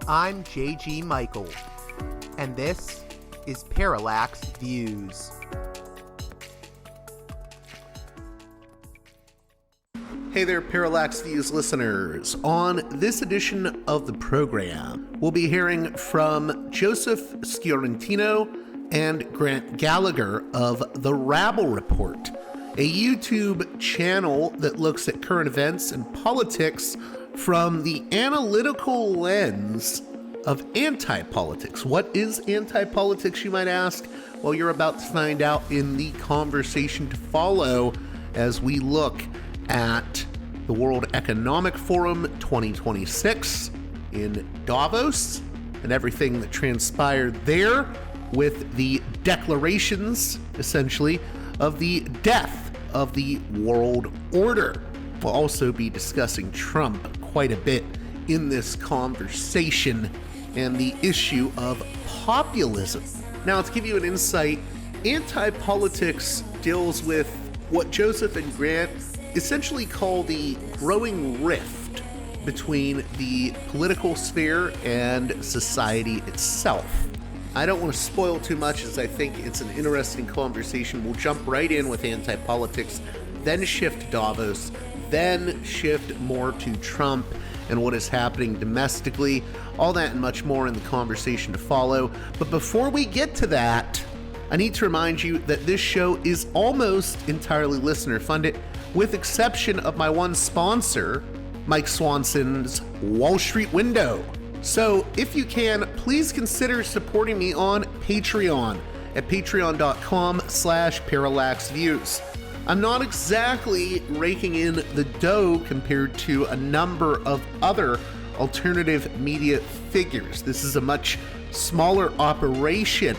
I'm J.G. Michael, and this is Parallax Views. Hey there, Parallax Views listeners. On this edition of the program, we'll be hearing from Joseph Sciortino and Grant Gallagher of the Rabble Report, a YouTube channel that looks at current events and politics from the analytical lens of anti-politics. What is anti-politics, you might ask? Well, you're about to find out in the conversation to follow as we look at the World Economic Forum 2026 in Davos and everything that transpired there with the declarations, essentially, of the death of the world order. We'll also be discussing Trump quite a bit in this conversation and the issue of populism. Now, to give you an insight, anti-politics deals with what Joseph and Grant essentially call the growing rift between the political sphere and society itself. I don't want to spoil too much as I think it's an interesting conversation. We'll jump right in with anti-politics, then shift to Davos, then shift more to Trump and what is happening domestically. All that and much more in the conversation to follow. But before we get to that, I need to remind you that this show is almost entirely listener funded, with exception of my one sponsor, Mike Swanson's Wall Street Window. So if you can, please consider supporting me on Patreon at patreon.com/parallaxviews. I'm not exactly raking in the dough compared to a number of other alternative media figures. This is a much smaller operation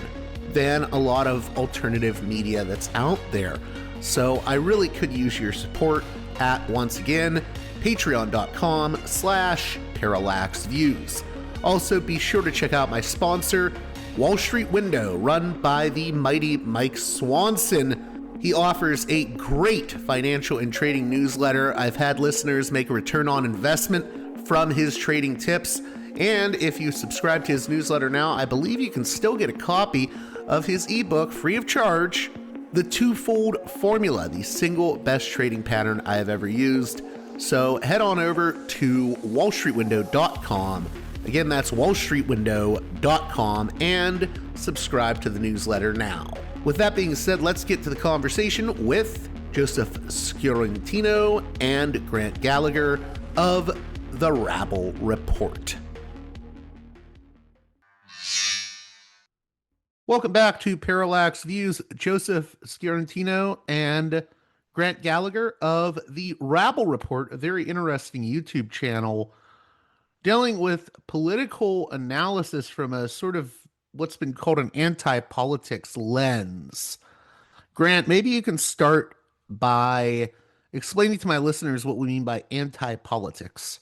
than a lot of alternative media that's out there. So I really could use your support at, once again, patreon.com/parallaxviews. Also, be sure to check out my sponsor, Wall Street Window, run by the mighty Mike Swanson. He offers a great financial and trading newsletter. I've had listeners make a return on investment from his trading tips. And if you subscribe to his newsletter now, I believe you can still get a copy of his ebook free of charge, The Twofold Formula, the single best trading pattern I have ever used. So head on over to wallstreetwindow.com. Again, that's wallstreetwindow.com, and subscribe to the newsletter now. With that being said, let's get to the conversation with Joseph Sciortino and Grant Gallagher of the Rabble Report. Welcome back to Parallax Views. Joseph Sciortino and Grant Gallagher of the Rabble Report, a very interesting YouTube channel dealing with political analysis from a sort of what's been called an anti-politics lens. Grant, maybe you can start by explaining to my listeners what we mean by anti-politics.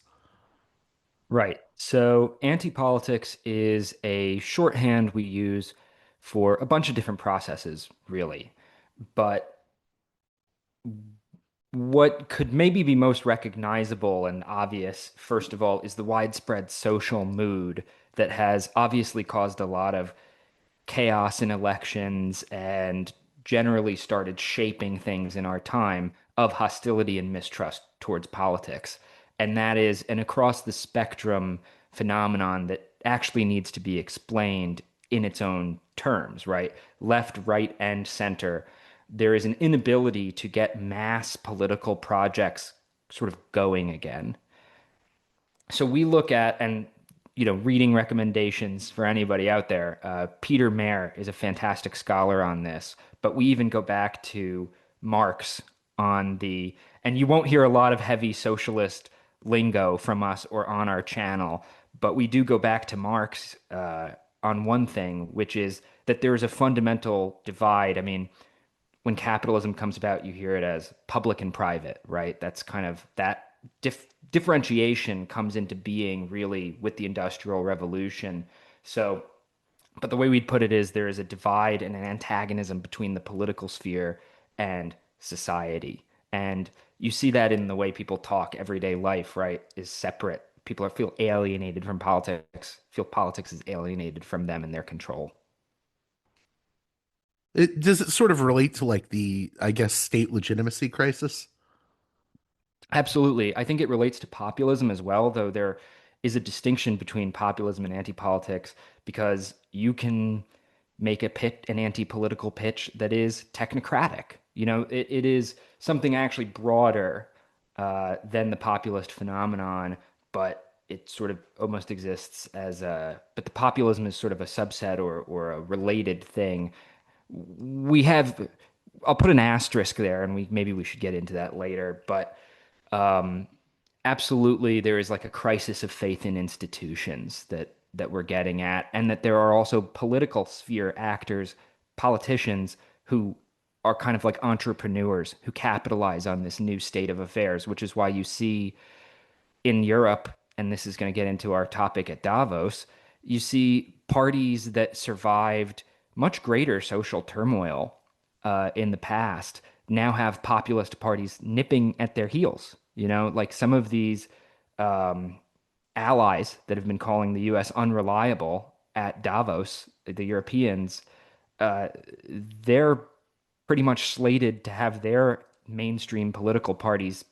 Right. So anti-politics is a shorthand we use for a bunch of different processes, really. But what could maybe be most recognizable and obvious, first of all, is the widespread social mood that has obviously caused a lot of chaos in elections and generally started shaping things in our time of hostility and mistrust towards politics. And that is an across the spectrum phenomenon that actually needs to be explained in its own terms, right? Left, right, and center. There is an inability to get mass political projects sort of going again. So we look at, and reading recommendations for anybody out there. Peter Mayer is a fantastic scholar on this, but we even go back to Marx and you won't hear a lot of heavy socialist lingo from us or on our channel, but we do go back to Marx on one thing, which is that there is a fundamental divide. I mean, when capitalism comes about, you hear it as public and private, right? That's kind of that differentiation comes into being really with the Industrial Revolution. So, but the way we'd put it is there is a divide and an antagonism between the political sphere and society. And you see that in the way people talk. Everyday life, right, is separate people are feel alienated from politics, feel politics is alienated from them and their control. Does it sort of relate to like the, I guess, state legitimacy crisis? Absolutely. I think it relates to populism as well, though there is a distinction between populism and anti-politics because you can make an anti-political pitch that is technocratic. It is something actually broader than the populist phenomenon, but it sort of almost exists but the populism is sort of a subset or a related thing. We have, I'll put an asterisk there, and maybe we should get into that later, but um, absolutely, there is like a crisis of faith in institutions that we're getting at, and that there are also political sphere actors, politicians who are kind of like entrepreneurs who capitalize on this new state of affairs, which is why you see in Europe, and this is going to get into our topic at Davos, you see parties that survived much greater social turmoil in the past now have populist parties nipping at their heels. Like some of these um, allies that have been calling the US unreliable at Davos, the Europeans, uh, they're pretty much slated to have their mainstream political parties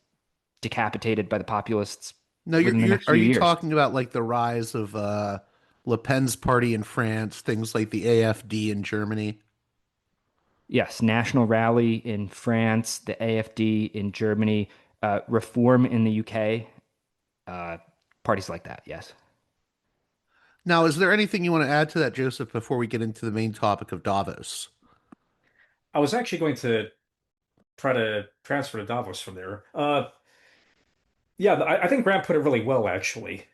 decapitated by the populists No, within the next are few you years. talking about like the rise of Le Pen's party in France, things like the AFD in Germany? Yes, National Rally in France, the AFD in Germany, Reform in the UK, uh, parties like that. Yes. Now, is there anything you want to add to that, Joseph, before we get into the main topic of Davos? I was actually going to try to transfer to Davos from there. Yeah, I think Grant put it really well, actually.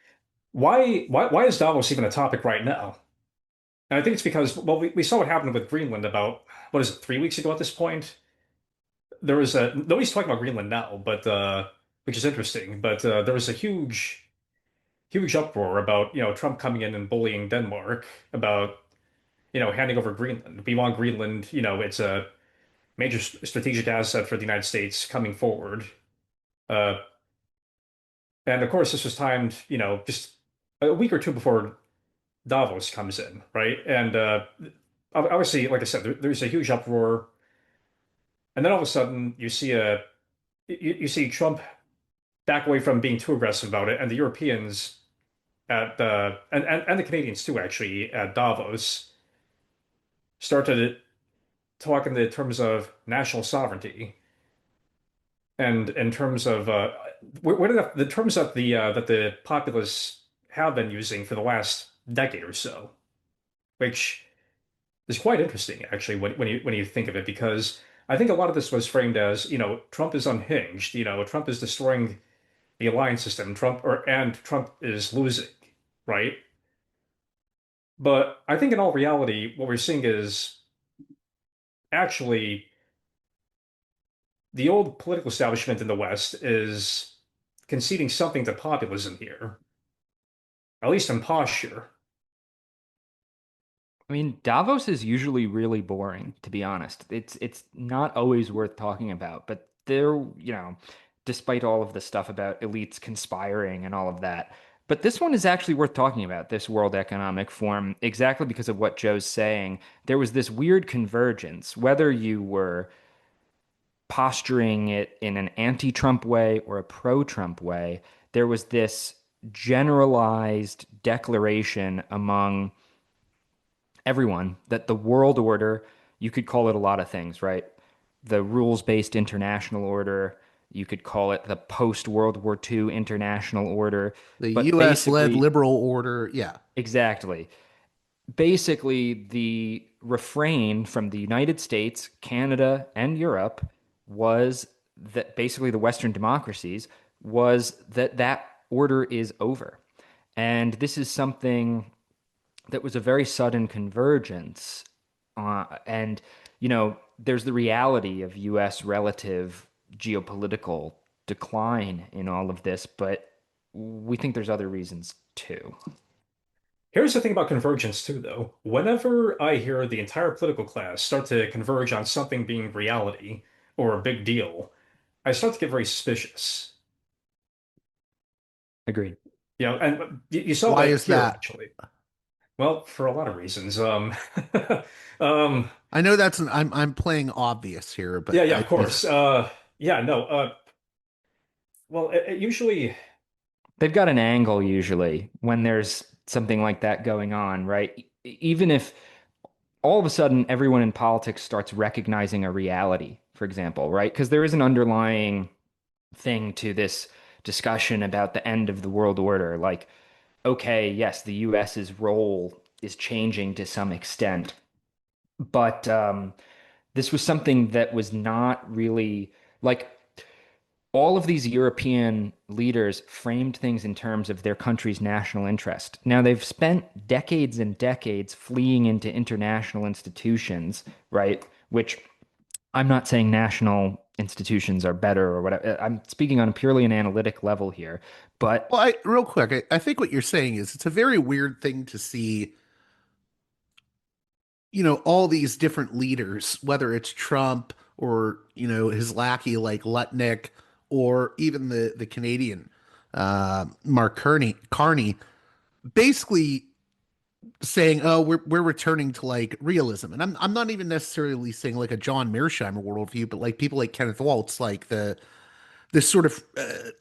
Why is Davos even a topic right now? And I think it's because, well, we saw what happened with Greenland about, what is it, 3 weeks ago at this point? There was nobody's talking about Greenland now, but which is interesting. But there was a huge uproar about, Trump coming in and bullying Denmark about, handing over Greenland. We want Greenland, it's a major strategic asset for the United States coming forward. Uh, and of course, this was timed, just a week or two before Davos comes in, right? And obviously, like I said, there's a huge uproar, and then all of a sudden, you see Trump back away from being too aggressive about it, and the Europeans and the Canadians too, actually, at Davos started talking in terms of national sovereignty and in terms of what are the terms that the populists have been using for the last decade or so, which is quite interesting actually when you think of it, because I think a lot of this was framed as, Trump is unhinged, Trump is destroying the alliance system, Trump is losing, right? But I think in all reality, what we're seeing is actually the old political establishment in the West is conceding something to populism here, at least in posture. I mean, Davos is usually really boring, to be honest. It's not always worth talking about, but despite all of the stuff about elites conspiring and all of that. But this one is actually worth talking about, this World Economic Forum, exactly because of what Joe's saying. There was this weird convergence, whether you were posturing it in an anti-Trump way or a pro-Trump way, there was this generalized declaration among everyone that the world order, you could call it a lot of things, right? The rules-based international order, you could call it the post-World War II international order, The but US led basically, liberal order. Yeah. exactly. Basically, the refrain from the United States, Canada, and Europe was that basically the Western democracies was that order is over. And this is something that was a very sudden convergence. And, there's the reality of US relative geopolitical decline in all of this, but we think there's other reasons too. Here's the thing about convergence too, though. Whenever I hear the entire political class start to converge on something being reality or a big deal, I start to get very suspicious. Agreed. And you saw Why that is here that? actually. Well, for a lot of reasons. Um, I know I'm playing obvious here, yeah, but yeah, I of course. just Yeah, no. Well, usually, They've got an angle usually when there's something like that going on, right? Even if all of a sudden everyone in politics starts recognizing a reality, for example, right? Because there is an underlying thing to this discussion about the end of the world order. Like, okay, yes, the US's role is changing to some extent, but this was something that was not really like all of these European leaders framed things in terms of their country's national interest. Now, they've spent decades and decades fleeing into international institutions, right? Which I'm not saying national institutions are better or whatever. I'm speaking on purely an analytic level here. But well, real quick, I think what you're saying is it's a very weird thing to see, all these different leaders, whether it's Trump or, his lackey like Lutnick, or even the Canadian Mark Carney, basically saying, "Oh, we're returning to like realism," and I'm not even necessarily saying like a John Mearsheimer worldview, but like people like Kenneth Waltz, like this sort of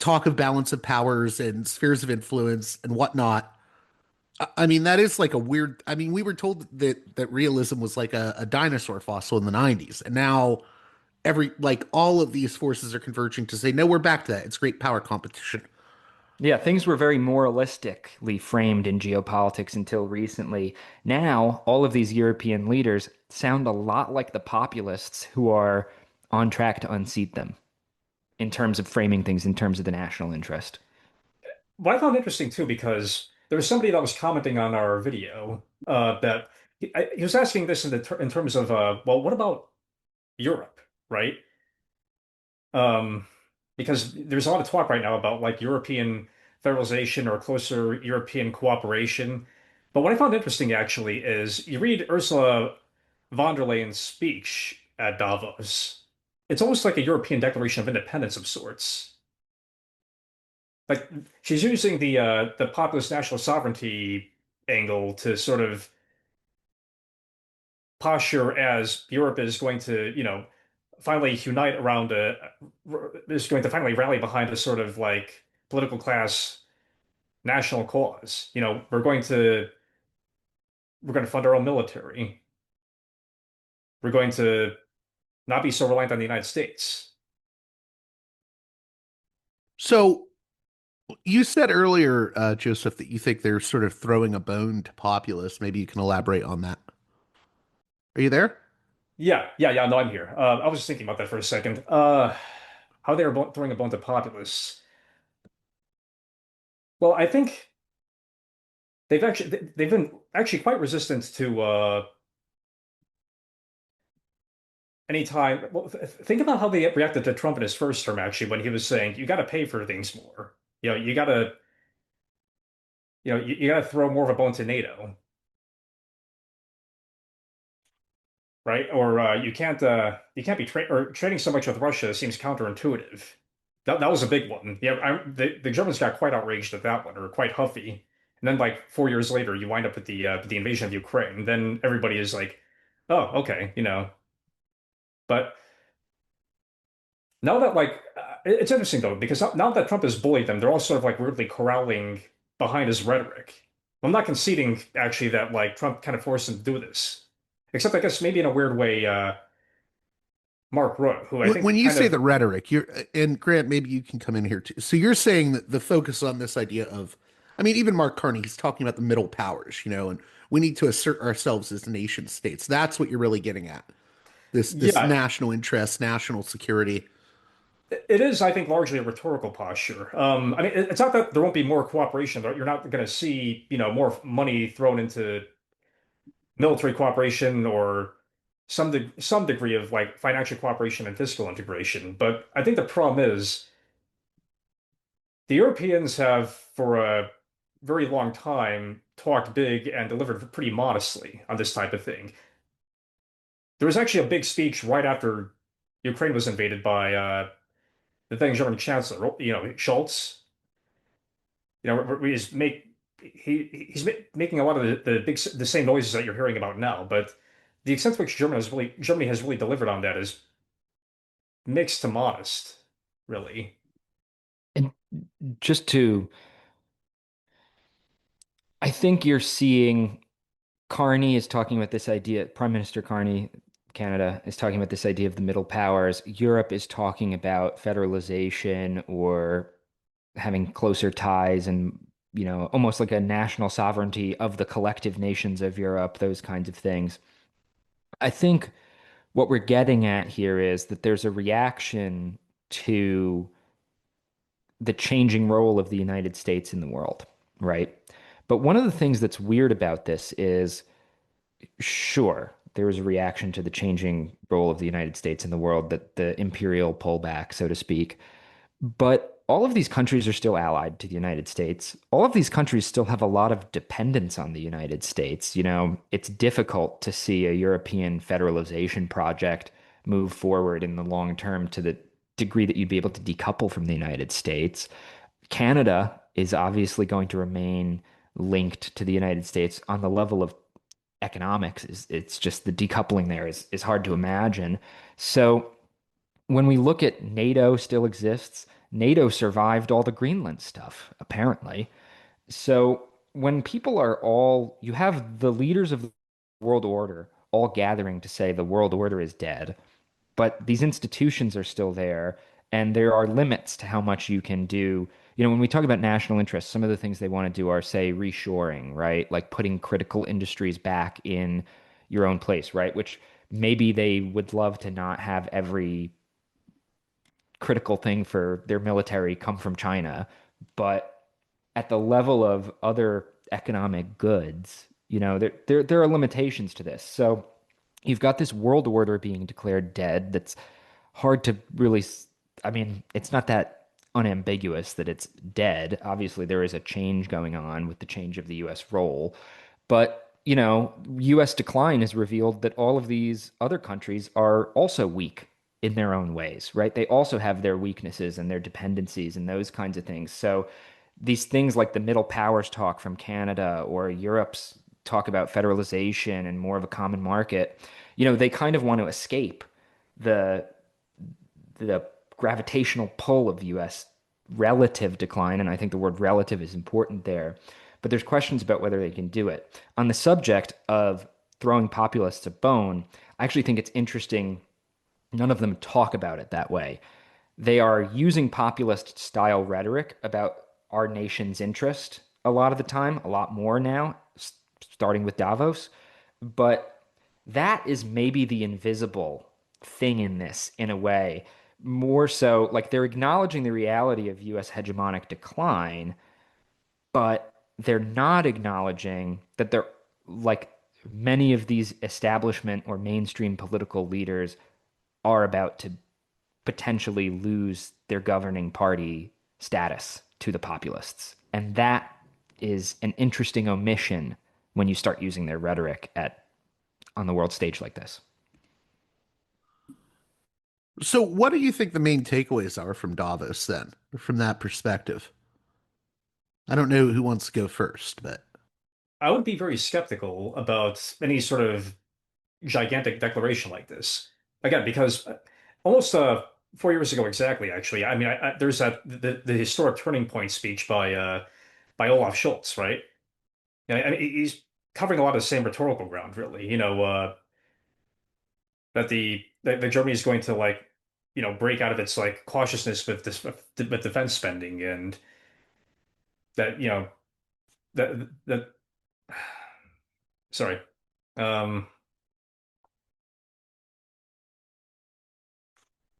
talk of balance of powers and spheres of influence and whatnot. I mean, that is like a weird. I mean, we were told that realism was like a dinosaur fossil in the '90s, and now all of these forces are converging to say, no, we're back to that. It's great power competition. yeah, things were very moralistically framed in geopolitics until recently. Now, all of these European leaders sound a lot like the populists who are on track to unseat them in terms of framing things in terms of the national interest. what I found interesting too, because there was somebody that was commenting on our video that he was asking this in terms of, well, what about Europe, right? Um, because there's a lot of talk right now about like European federalization or closer European cooperation. But what I found interesting actually is you read Ursula von der Leyen's speech at Davos. It's almost like a European Declaration of Independence of sorts. Like she's using the populist national sovereignty angle to sort of posture as Europe is going to, finally unite around is going to finally rally behind a sort of like political class national cause. We're going to fund our own military. We're going to not be so reliant on the United States. So you said earlier, Joseph, that you think they're sort of throwing a bone to populists. Maybe you can elaborate on that. Are you there? Yeah, yeah, yeah. No, I'm here. I was just thinking about that for a second. How they are throwing a bone to populists. Well, I think they've been actually quite resistant to any time. Well, think about how they reacted to Trump in his first term, actually, when he was saying you got to pay for things more. You got to throw more of a bone to NATO, right? Or you can't be trading so much with Russia seems counterintuitive. That was a big one. Yeah, the Germans got quite outraged at that one, or quite huffy. And then like 4 years later, you wind up with the invasion of Ukraine. Then everybody is like, oh, okay. But now that it's interesting though, because now that Trump has bullied them, they're all sort of like weirdly corralling behind his rhetoric. I'm not conceding actually that like Trump kind of forced him to do this, except I guess maybe in a weird way, Mark wrote, who I When think you kind say of the rhetoric, you're and Grant, maybe you can come in here too. So you're saying that the focus on this idea of, I mean, even Mark Carney, he's talking about the middle powers, and we need to assert ourselves as nation states. That's what you're really getting at. This yeah, national interest, national security. it is I think largely a rhetorical posture. I mean, it's not that there won't be more cooperation. You're not going to see more money thrown into military cooperation or some degree of like financial cooperation and fiscal integration. But I think the problem is the Europeans have for a very long time talked big and delivered pretty modestly on this type of thing. There was actually a big speech right after Ukraine was invaded by the then German Chancellor, Scholz. he's making a lot of the same noises that you're hearing about now, but the extent to which Germany has really delivered on that is mixed to modest, really. And just to, I think you're seeing Carney is talking about this idea, Prime Minister Carney, Canada, is talking about this idea of the middle powers. Europe is talking about federalization or having closer ties and, almost like a national sovereignty of the collective nations of Europe, those kinds of things. I think what we're getting at here is that there's a reaction to the changing role of the United States in the world, right? But one of the things that's weird about this is, sure, there was a reaction to the changing role of the United States in the world, that the imperial pullback, so to speak. But all of these countries are still allied to the United States. All of these countries still have a lot of dependence on the United States. It's difficult to see a European federalization project move forward in the long term to the degree that you'd be able to decouple from the United States. Canada is obviously going to remain linked to the United States on the level of economics. It's just the decoupling there is hard to imagine. So when we look at NATO still exists, NATO survived all the Greenland stuff, apparently. So when people are all, you have the leaders of the world order all gathering to say the world order is dead, but these institutions are still there, and there are limits to how much you can do. When we talk about national interests, some of the things they want to do are, say, reshoring, right? Like putting critical industries back in your own place, right? Which maybe they would love to not have every critical thing for their military come from China, but at the level of other economic goods, there are limitations to this. So you've got this world order being declared dead that's hard to really, I mean, it's not that unambiguous that it's dead. Obviously, there is a change going on with the change of the US role, but US decline has revealed that all of these other countries are also weak in their own ways, right? They also have their weaknesses and their dependencies and those kinds of things. So these things like the middle powers talk from Canada or Europe's talk about federalization and more of a common market, they kind of want to escape the the gravitational pull of US relative decline, and I think the word relative is important there. But there's questions about whether they can do it. On the subject of throwing populists a bone, I actually think it's interesting. None of them talk about it that way. They are using populist style rhetoric about our nation's interest a lot of the time, a lot more now, starting with Davos. But that is maybe the invisible thing in this, in a way. More so, like they're acknowledging the reality of US hegemonic decline, but they're not acknowledging that they're like many of these establishment or mainstream political leaders are about to potentially lose their governing party status to the populists. And that is an interesting omission when you start using their rhetoric at on the world stage like this. So, what do you think the main takeaways are from Davos then, from that perspective? I don't know who wants to go first, but I would be very skeptical about any sort of gigantic declaration like this. Again, because almost 4 years ago exactly, actually. I mean, there's the historic turning point speech by Olaf Scholz, right? Yeah, I mean, he's covering a lot of the same rhetorical ground, really. That the Germany is going to like, break out of its like cautiousness with defense spending, and that that sorry, um,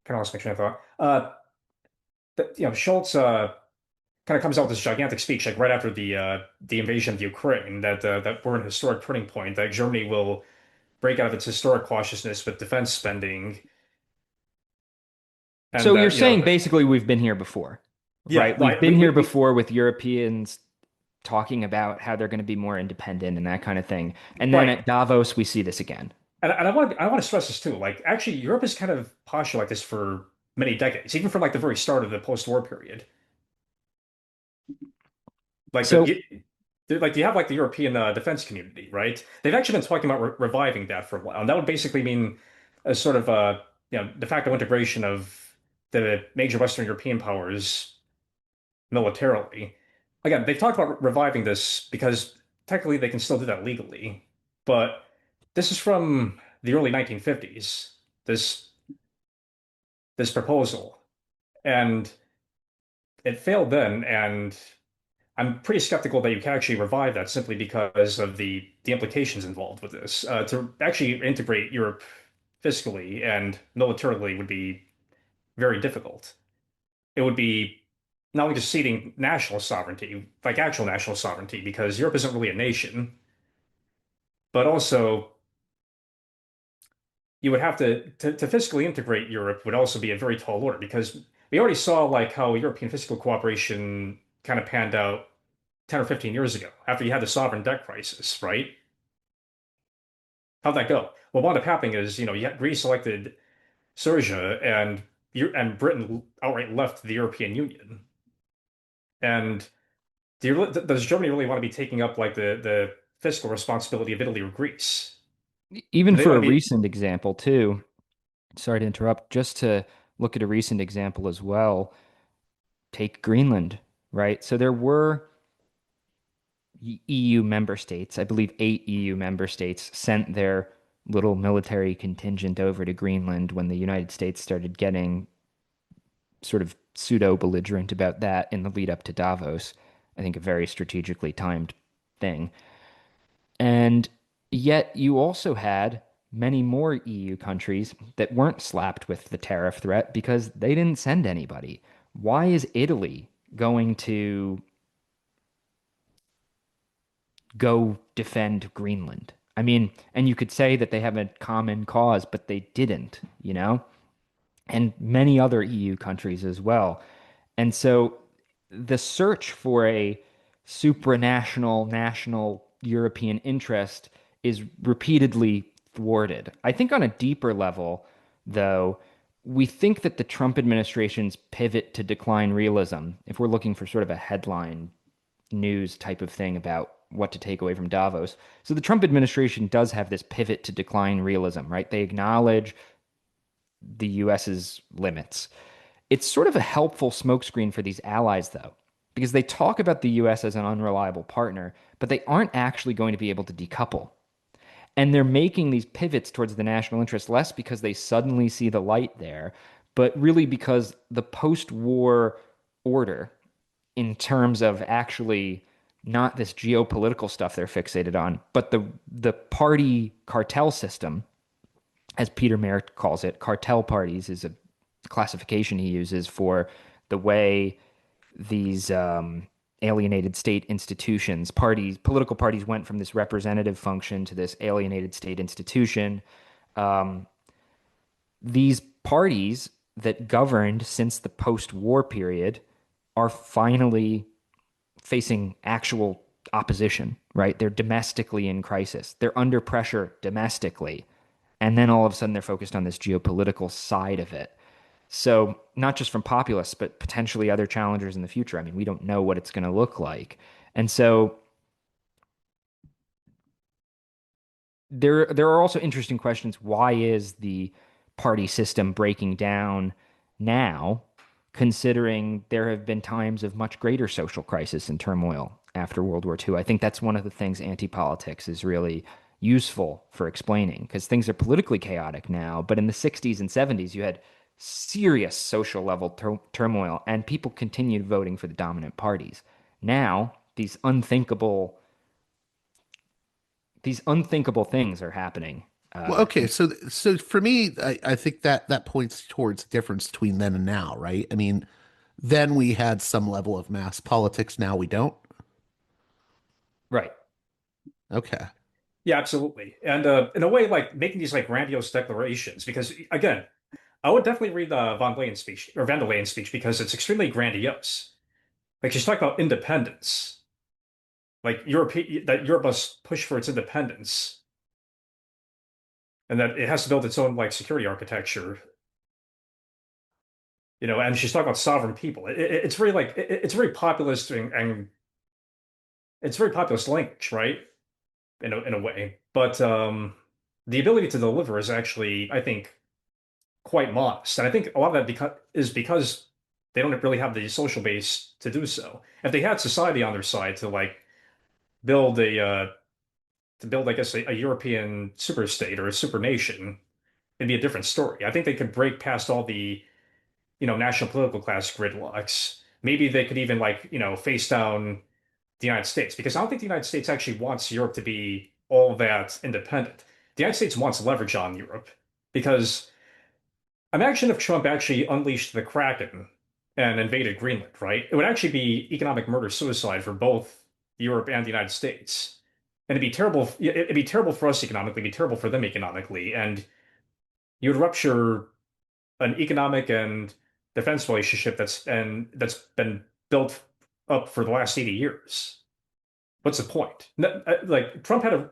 kind of lost my train of thought. That Schultz kind of comes out with this gigantic speech like right after the invasion of Ukraine that we're in a historic turning point, that Germany will break out of its historic cautiousness with defense spending, and So you're that saying basically we've been here before, yeah, right? We've right, been here before with Europeans talking about how they're going to be more independent and that kind of thing. And then right. at Davos, we see this again. And I want to stress this too. Like actually, Europe has kind of postured like this for many decades, even from like the very start of the post-war period. Like So like you have like the European defense community, right? They've actually been talking about reviving that for a while, and that would basically mean a sort of de facto integration of the major Western European powers militarily. Again, they've talked about reviving this because technically they can still do that legally, but this is from the early 1950s. This this proposal, and it failed then, and I'm pretty skeptical that you can actually revive that simply because of the implications involved with this. To actually integrate Europe fiscally and militarily would be very difficult. It would be not only just ceding national sovereignty, like actual national sovereignty, because Europe isn't really a nation, but also you would have to fiscally integrate Europe would also be a very tall order because we already saw like how European fiscal cooperation kind of panned out 10 or 15 years ago after you had the sovereign debt crisis, right? How'd that go? Well, what wound up happening is, you had Greece elected Syriza and Britain outright left the European Union. And does Germany really want to be taking up like the fiscal responsibility of Italy or Greece? even Do they for want a to be recent example too, sorry to interrupt, just to look at a recent example as well, take Greenland, right? So there were EU member states, I believe 8 EU member states sent their little military contingent over to Greenland when the United States started getting sort of pseudo belligerent about that in the lead up to Davos. I think a very strategically timed thing. And yet you also had many more EU countries that weren't slapped with the tariff threat because they didn't send anybody. Why is Italy going to go defend Greenland? I mean, and you could say that they have a common cause, but they didn't, you know? And many other EU countries as well. And so the search for a supranational, national European interest is repeatedly thwarted. I think on a deeper level, though, we think that the Trump administration's pivot to decline realism, if we're looking for sort of a headline news type of thing about what to take away from Davos. So the Trump administration does have this pivot to decline realism, right? They acknowledge the US's limits. It's sort of a helpful smokescreen for these allies, though, because they talk about the US as an unreliable partner, but they aren't actually going to be able to decouple. And they're making these pivots towards the national interest less because they suddenly see the light there, but really because the post war order, in terms of actually not this geopolitical stuff they're fixated on, but the party cartel system, as Peter Mayer calls it, cartel parties is a classification he uses for the way these alienated state institutions, parties, political parties went from this representative function to this alienated state institution. Um, these parties that governed since the post-war period are finally facing actual opposition, right? They're domestically in crisis. They're under pressure domestically. And then all of a sudden they're focused on this geopolitical side of it. So, not just from populists, but potentially other challengers in the future. I mean, we don't know what it's going to look like. And so there are also interesting questions. Why is the party system breaking down now, considering there have been times of much greater social crisis and turmoil after World War II? I think that's one of the things anti-politics is really useful for explaining, because things are politically chaotic now, but in the 60s and 70s, you had serious social level turmoil, and people continued voting for the dominant parties. Now, these unthinkable things are happening. Well, okay, And so for me, I think that that points towards the difference between then and now, right? I mean, then we had some level of mass politics, now we don't. right. Okay. Yeah, absolutely. And in a way, like making these like grandiose declarations, because again, I would definitely read von Leyen's speech or van der Leyen's speech because it's extremely grandiose. Like she's talking about independence, like Europe must push for its independence, and that it has to build its own like security architecture. And she's talking about sovereign people. It's very like it's very populist and it's very populist language, right? In a way. But the ability to deliver is actually, I think, quite modest. And I think a lot of that because they don't really have the social base to do so. If they had society on their side to like build I guess, a European super state or a super nation, it'd be a different story. I think they could break past all the, national political class gridlocks. Maybe they could even like, face down the United States, because I don't think the United States actually wants Europe to be all that independent. The United States wants leverage on Europe because imagine if Trump actually unleashed the Kraken and invaded Greenland, right? It would actually be economic murder suicide for both Europe and the United States. And it'd be terrible for us economically, it'd be terrible for them economically, and you would rupture an economic and defense relationship that's been built up for the last 80 years. What's the point? Like Trump had a,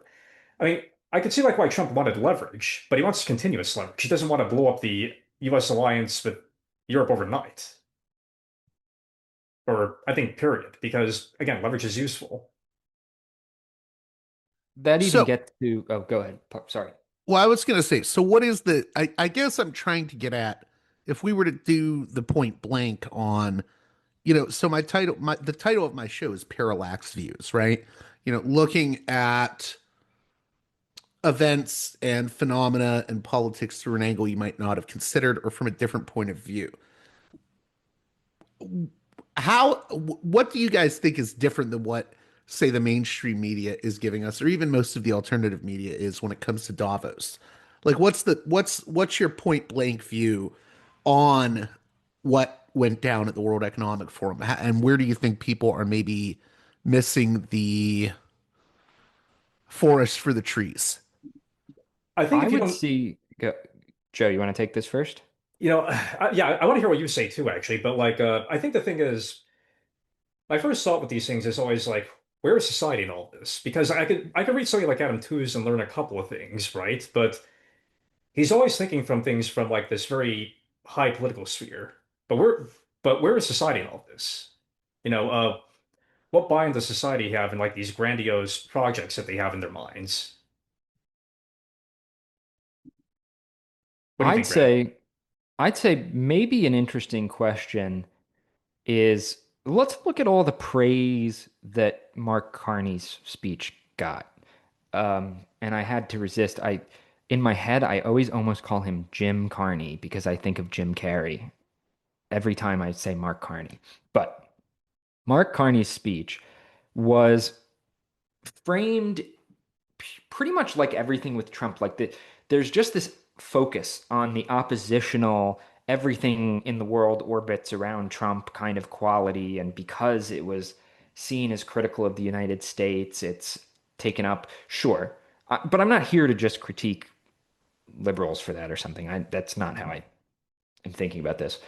I mean, I could see like why Trump wanted leverage, but he wants continuous leverage. He doesn't want to blow up the U.S. alliance with Europe overnight, or I think period, because again, leverage is useful. That even So, gets to, oh, go ahead. Sorry. well, I was going to say, so what is I guess I'm trying to get at, if we were to do the point blank on, so the title of my show is Parallax Views, right? Looking at events and phenomena and politics through an angle you might not have considered or from a different point of view. What do you guys think is different than what, say, the mainstream media is giving us, or even most of the alternative media is when it comes to Davos? Like, what's your point blank view on what went down at the World Economic Forum, and where do you think people are maybe missing the forest for the trees? I think I if you would don't, see, Joe, you want to take this first? yeah, I want to hear what you say too, actually. But like, I think the thing is, my first thought with these things is always like, where is society in all this? Because I could read something like Adam Tooze and learn a couple of things, right? But he's always thinking from things from like this very high political sphere. But where is society in all this? You know, what buy-in does society have in like these grandiose projects that they have in their minds? What do you I'd think, Grant? say, I'd say maybe an interesting question is let's look at all the praise that Mark Carney's speech got. And I had to resist. In my head, I always almost call him Jim Carney because I think of Jim Carrey every time I say Mark Carney. But Mark Carney's speech was framed pretty much like everything with Trump. There's just this focus on the oppositional, everything in the world orbits around Trump kind of quality. And because it was seen as critical of the United States, it's taken up. Sure. But I'm not here to just critique liberals for that or something. That's not how I am thinking about this.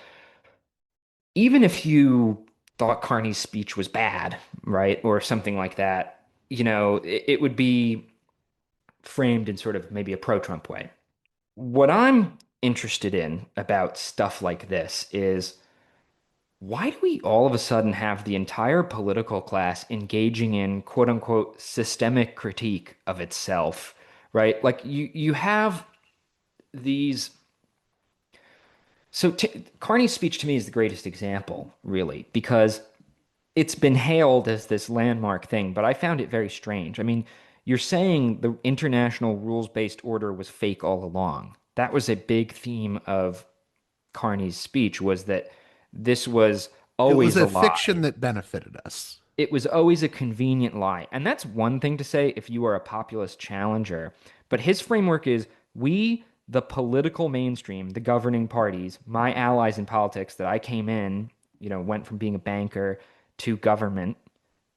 Even if you thought Carney's speech was bad, right, or something like that, it would be framed in sort of maybe a pro-Trump way. What I'm interested in about stuff like this is why do we all of a sudden have the entire political class engaging in quote unquote systemic critique of itself, right? Like you have these. So Carney's speech to me is the greatest example, really, because it's been hailed as this landmark thing, but I found it very strange. I mean, you're saying the international rules-based order was fake all along. That was a big theme of Carney's speech was that this was It was always a a fiction lie. that benefited us. It was always a convenient lie. And that's one thing to say if you are a populist challenger. But his framework is we, the political mainstream, the governing parties, my allies in politics that I came in, went from being a banker to government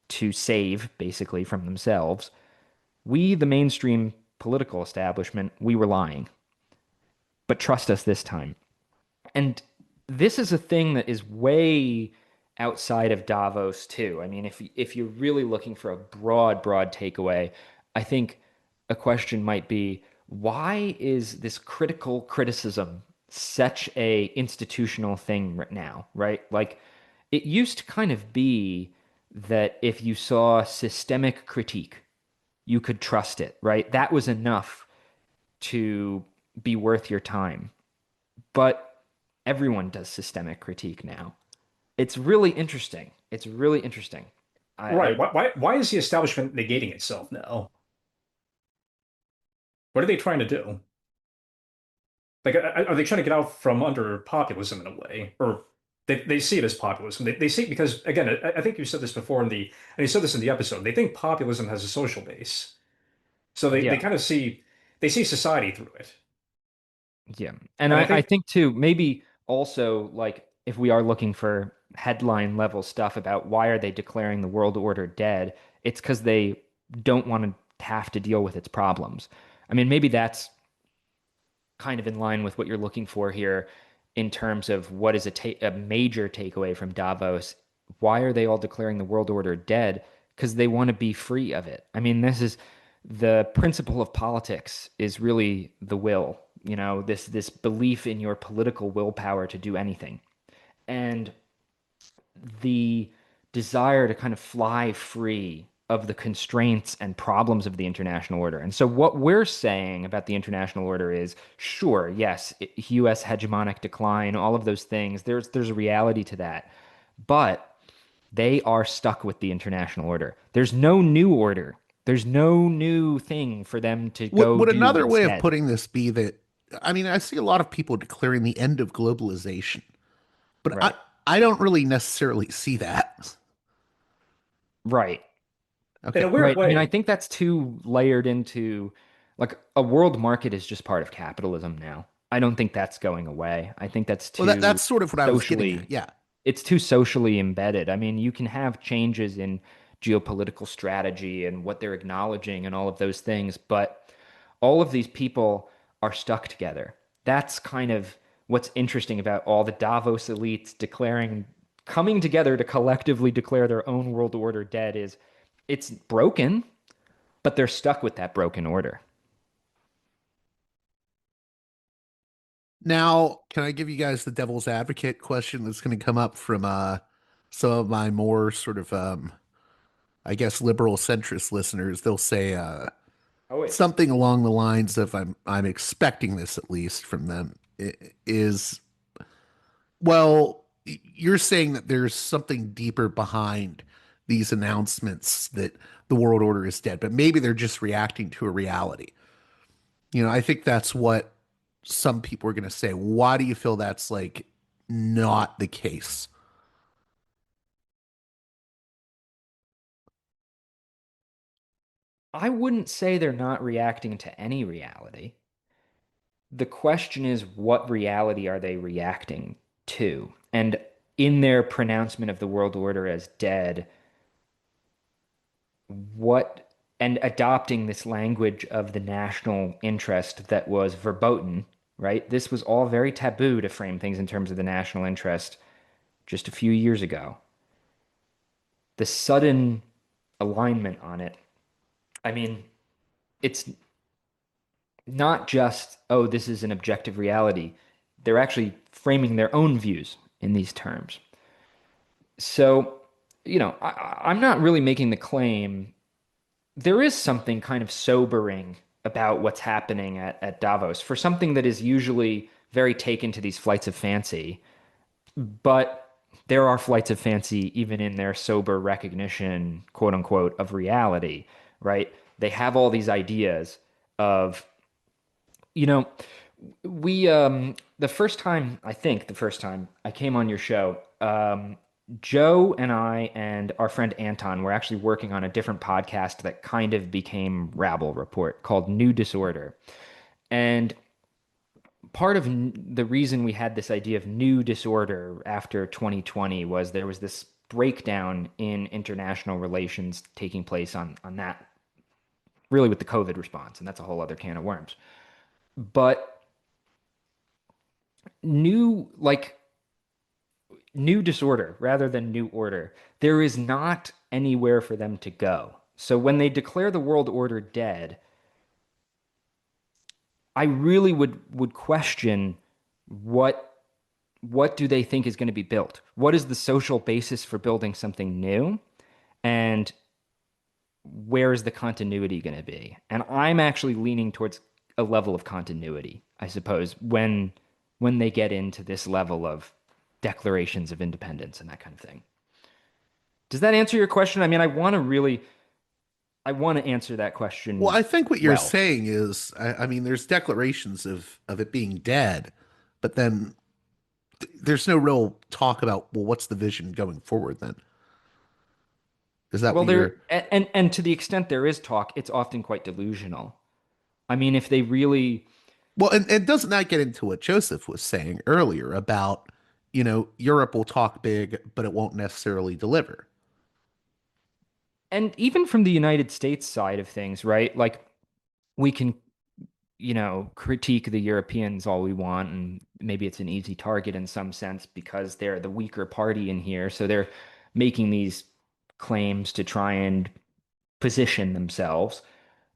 to save basically from themselves. We, the mainstream political establishment, we were lying. But trust us this time. And this is a thing that is way outside of Davos too. I mean, if you're really looking for a broad takeaway, I think a question might be why is this critical criticism such a institutional thing right now, right? Like it used to kind of be that if you saw systemic critique, you could trust it, right? That was enough to be worth your time. But everyone does systemic critique now. It's really interesting. It's really interesting. Right. I Why is the establishment negating itself now? What are they trying to do? Like, are they trying to get out from under populism in a way? Or they see it as populism. They see it because, again, I think you said this before and you said this in the episode, they think populism has a social base. So they yeah, kind of they see society through it. yeah. And And I I think, think too, maybe also like if we are looking for headline level stuff about why are they declaring the world order dead, it's because they don't want to have to deal with its problems. I mean, maybe that's kind of in line with what you're looking for here in terms of what is a major takeaway from Davos. Why are they all declaring the world order dead? Because they want to be free of it. I mean, this is the principle of politics is really the will, this belief in your political willpower to do anything. And the desire to kind of fly free of the constraints and problems of the international order. And so what we're saying about the international order is sure, yes, US hegemonic decline, all of those things, there's a reality to that. But they are stuck with the international order. There's no new order. There's no new thing for them to go Would do another way of instead. putting this be that, I mean, I see a lot of people declaring the end of globalization, but Right. I don't really necessarily see that. Right. in a Okay. weird Right. I mean, I way, think that's too layered into like a world market is just part of capitalism now. I don't think that's going away. I think that's Well, too that's sort of what I was getting at. socially, Yeah. it's too socially embedded. I mean, you can have changes in geopolitical strategy and what they're acknowledging and all of those things, but all of these people are stuck together. That's kind of what's interesting about all the Davos elites declaring, coming together to collectively declare their own world order dead is it's broken, but they're stuck with that broken order. Now, can I give you guys the devil's advocate question that's going to come up from some of my more sort of I guess liberal centrist listeners? They'll say Always. something along the lines of I'm expecting this at least from them is well, you're saying that there's something deeper behind these announcements that the world order is dead, but maybe they're just reacting to a reality. I think that's what some people are going to say. Why do you feel that's like not the case? I wouldn't say they're not reacting to any reality. The question is, what reality are they reacting to? And in their pronouncement of the world order as dead, what and adopting this language of the national interest that was verboten, right? This was all very taboo to frame things in terms of the national interest just a few years ago. The sudden alignment on it, I mean, it's not just, oh, this is an objective reality. They're actually framing their own views in these terms. So, I'm not really making the claim. There is something kind of sobering about what's happening at Davos for something that is usually very taken to these flights of fancy. But there are flights of fancy even in their sober recognition, quote unquote, of reality, right? They have all these ideas of, you know, we the first time I came on your show, Joe and I and our friend Anton were actually working on a different podcast that kind of became Rabble Report called New Disorder. And part of the reason we had this idea of new disorder after 2020 was there was this breakdown in international relations taking place on that really with the COVID response, and that's a whole other can of worms. But new like new disorder rather than new order. There is not anywhere for them to go. So when they declare the world order dead, I really would question what what do they think is going to be built? What is the social basis for building something new? And where is the continuity going to be? And I'm actually leaning towards a level of continuity, I suppose, when they get into this level of declarations of independence and that kind of thing. Does that answer your question? I mean, I want to answer that Well, question I think what you're well. saying is, I mean, there's declarations of it being dead, but then there's no real talk about, well, what's the vision going forward then? Is that Well, what you're? and to the extent there is talk, it's often quite delusional. I mean, if they really Well, and doesn't that get into what Joseph was saying earlier about, Europe will talk big, but it won't necessarily deliver. and even from the United States side of things, right? Like we can, critique the Europeans all we want, and maybe it's an easy target in some sense because they're the weaker party in here. So they're making these claims to try and position themselves.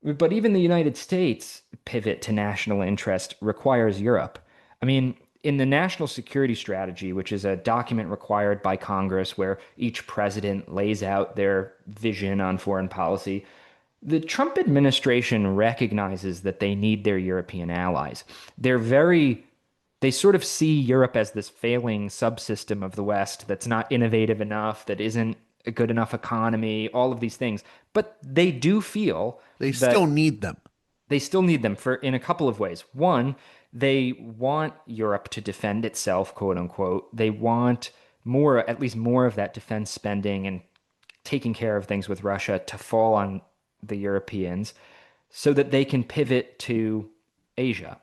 But even the United States pivot to national interest requires Europe. I mean, in the national security strategy, which is a document required by Congress where each president lays out their vision on foreign policy, the Trump administration recognizes that they need their European allies. They're very, they sort of see Europe as this failing subsystem of the West that's not innovative enough, that isn't a good enough economy, all of these things. But they do feel They still that need them. they still need them for in a couple of ways. One, they want Europe to defend itself, quote unquote. They want more, at least more of that defense spending and taking care of things with Russia to fall on the Europeans so that they can pivot to Asia.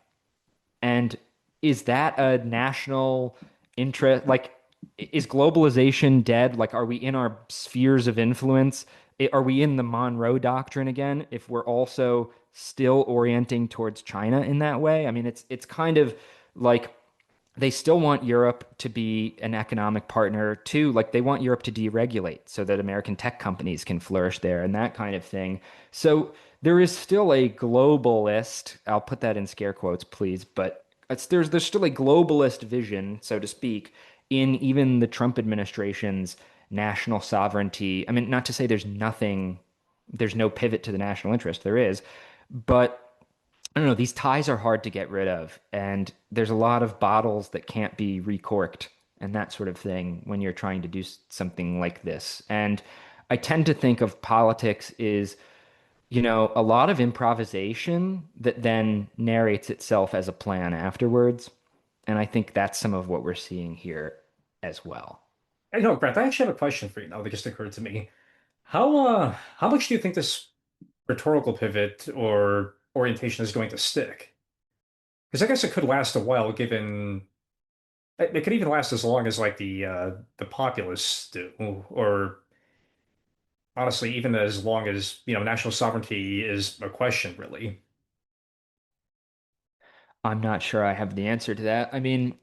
And is that a national interest? Like, is globalization dead? Like, are we in our spheres of influence? Are we in the Monroe Doctrine again? If we're also still orienting towards China in that way? I mean, it's kind of like they still want Europe to be an economic partner too. Like they want Europe to deregulate so that American tech companies can flourish there and that kind of thing. So there is still a globalist, I'll put that in scare quotes, please, but there's still a globalist vision, so to speak, in even the Trump administration's national sovereignty. I mean, not to say there's no pivot to the national interest. There is, but I don't know, these ties are hard to get rid of, and there's a lot of bottles that can't be recorked and that sort of thing when you're trying to do something like this. And I tend to think of politics is, a lot of improvisation that then narrates itself as a plan afterwards. And I think that's some of what we're seeing here as well. I know, Brent, I actually have a question for you now that just occurred to me. How much do you think this rhetorical pivot or orientation is going to stick? Because I guess it could last a while, given it could even last as long as like the populists do, or honestly, even as long as, national sovereignty is a question, really. I'm not sure I have the answer to that. I mean,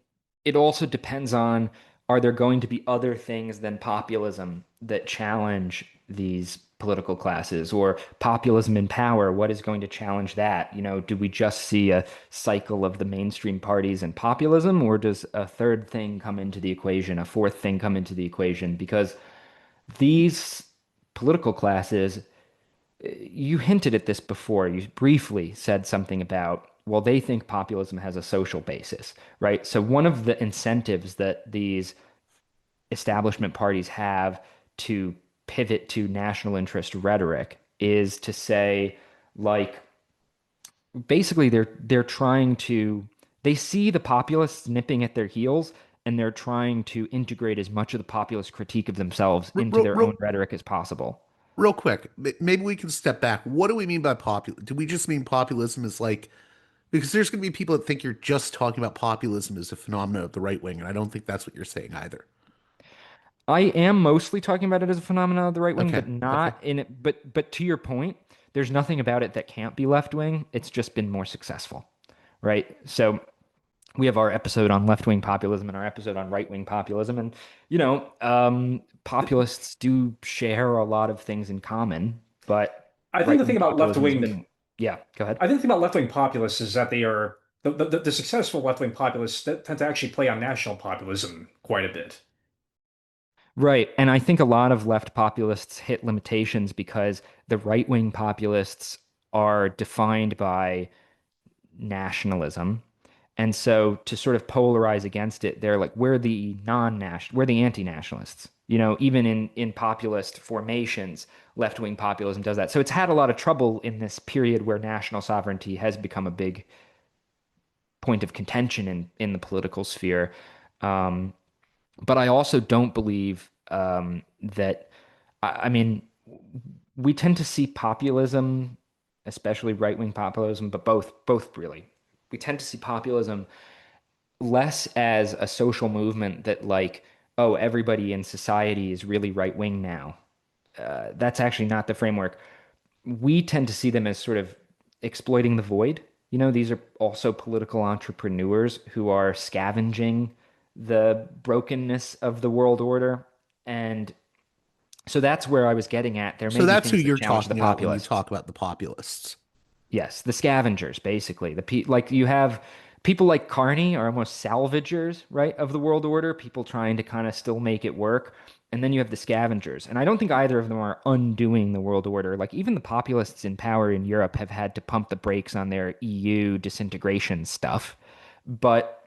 it also depends on are there going to be other things than populism that challenge these political classes or populism in power? What is going to challenge that? Do we just see a cycle of the mainstream parties and populism, or does a third thing come into the equation, a fourth thing come into the equation? Because these political classes you hinted at this before. You briefly said something about, well, they think populism has a social basis, right? So one of the incentives that these establishment parties have to pivot to national interest rhetoric is to say, like, basically they're trying to they see the populists nipping at their heels and they're trying to integrate as much of the populist critique of themselves into Real, their real, own rhetoric as possible. real quick, maybe we can step back. What do we mean by populism? Do we just mean populism is like, because there's going to be people that think you're just talking about populism as a phenomenon of the right wing, and I don't think that's what you're saying either. I am mostly talking about it as a phenomenon of the right wing, Okay, but okay. not in it. But to your point, there's nothing about it that can't be left wing. It's just been more successful, right? So we have our episode on left wing populism and our episode on right wing populism, and populists do share a lot of things in common, but I think right the wing thing about left populism has wing, been, yeah. Go ahead. I think the thing about left wing populists is that they are the successful left wing populists that tend to actually play on national populism quite a bit. Right. And I think a lot of left populists hit limitations because the right-wing populists are defined by nationalism. And so to sort of polarize against it, they're like, we're the anti-nationalists. Even in populist formations, left-wing populism does that. So it's had a lot of trouble in this period where national sovereignty has become a big point of contention in the political sphere. Um, but I also don't believe that, I mean, we tend to see populism, especially right-wing populism, but both really. We tend to see populism less as a social movement that like, oh, everybody in society is really right-wing now. That's actually not the framework. We tend to see them as sort of exploiting the void. These are also political entrepreneurs who are scavenging the brokenness of the world order. And so that's where I was getting at. There So may be that's who things that you're challenge the talking about when you populists. talk about the populists. Yes, the scavengers, basically. Like you have people like Carney are almost salvagers, right, of the world order, people trying to kind of still make it work. And then you have the scavengers. And I don't think either of them are undoing the world order. Like even the populists in power in Europe have had to pump the brakes on their EU disintegration stuff. But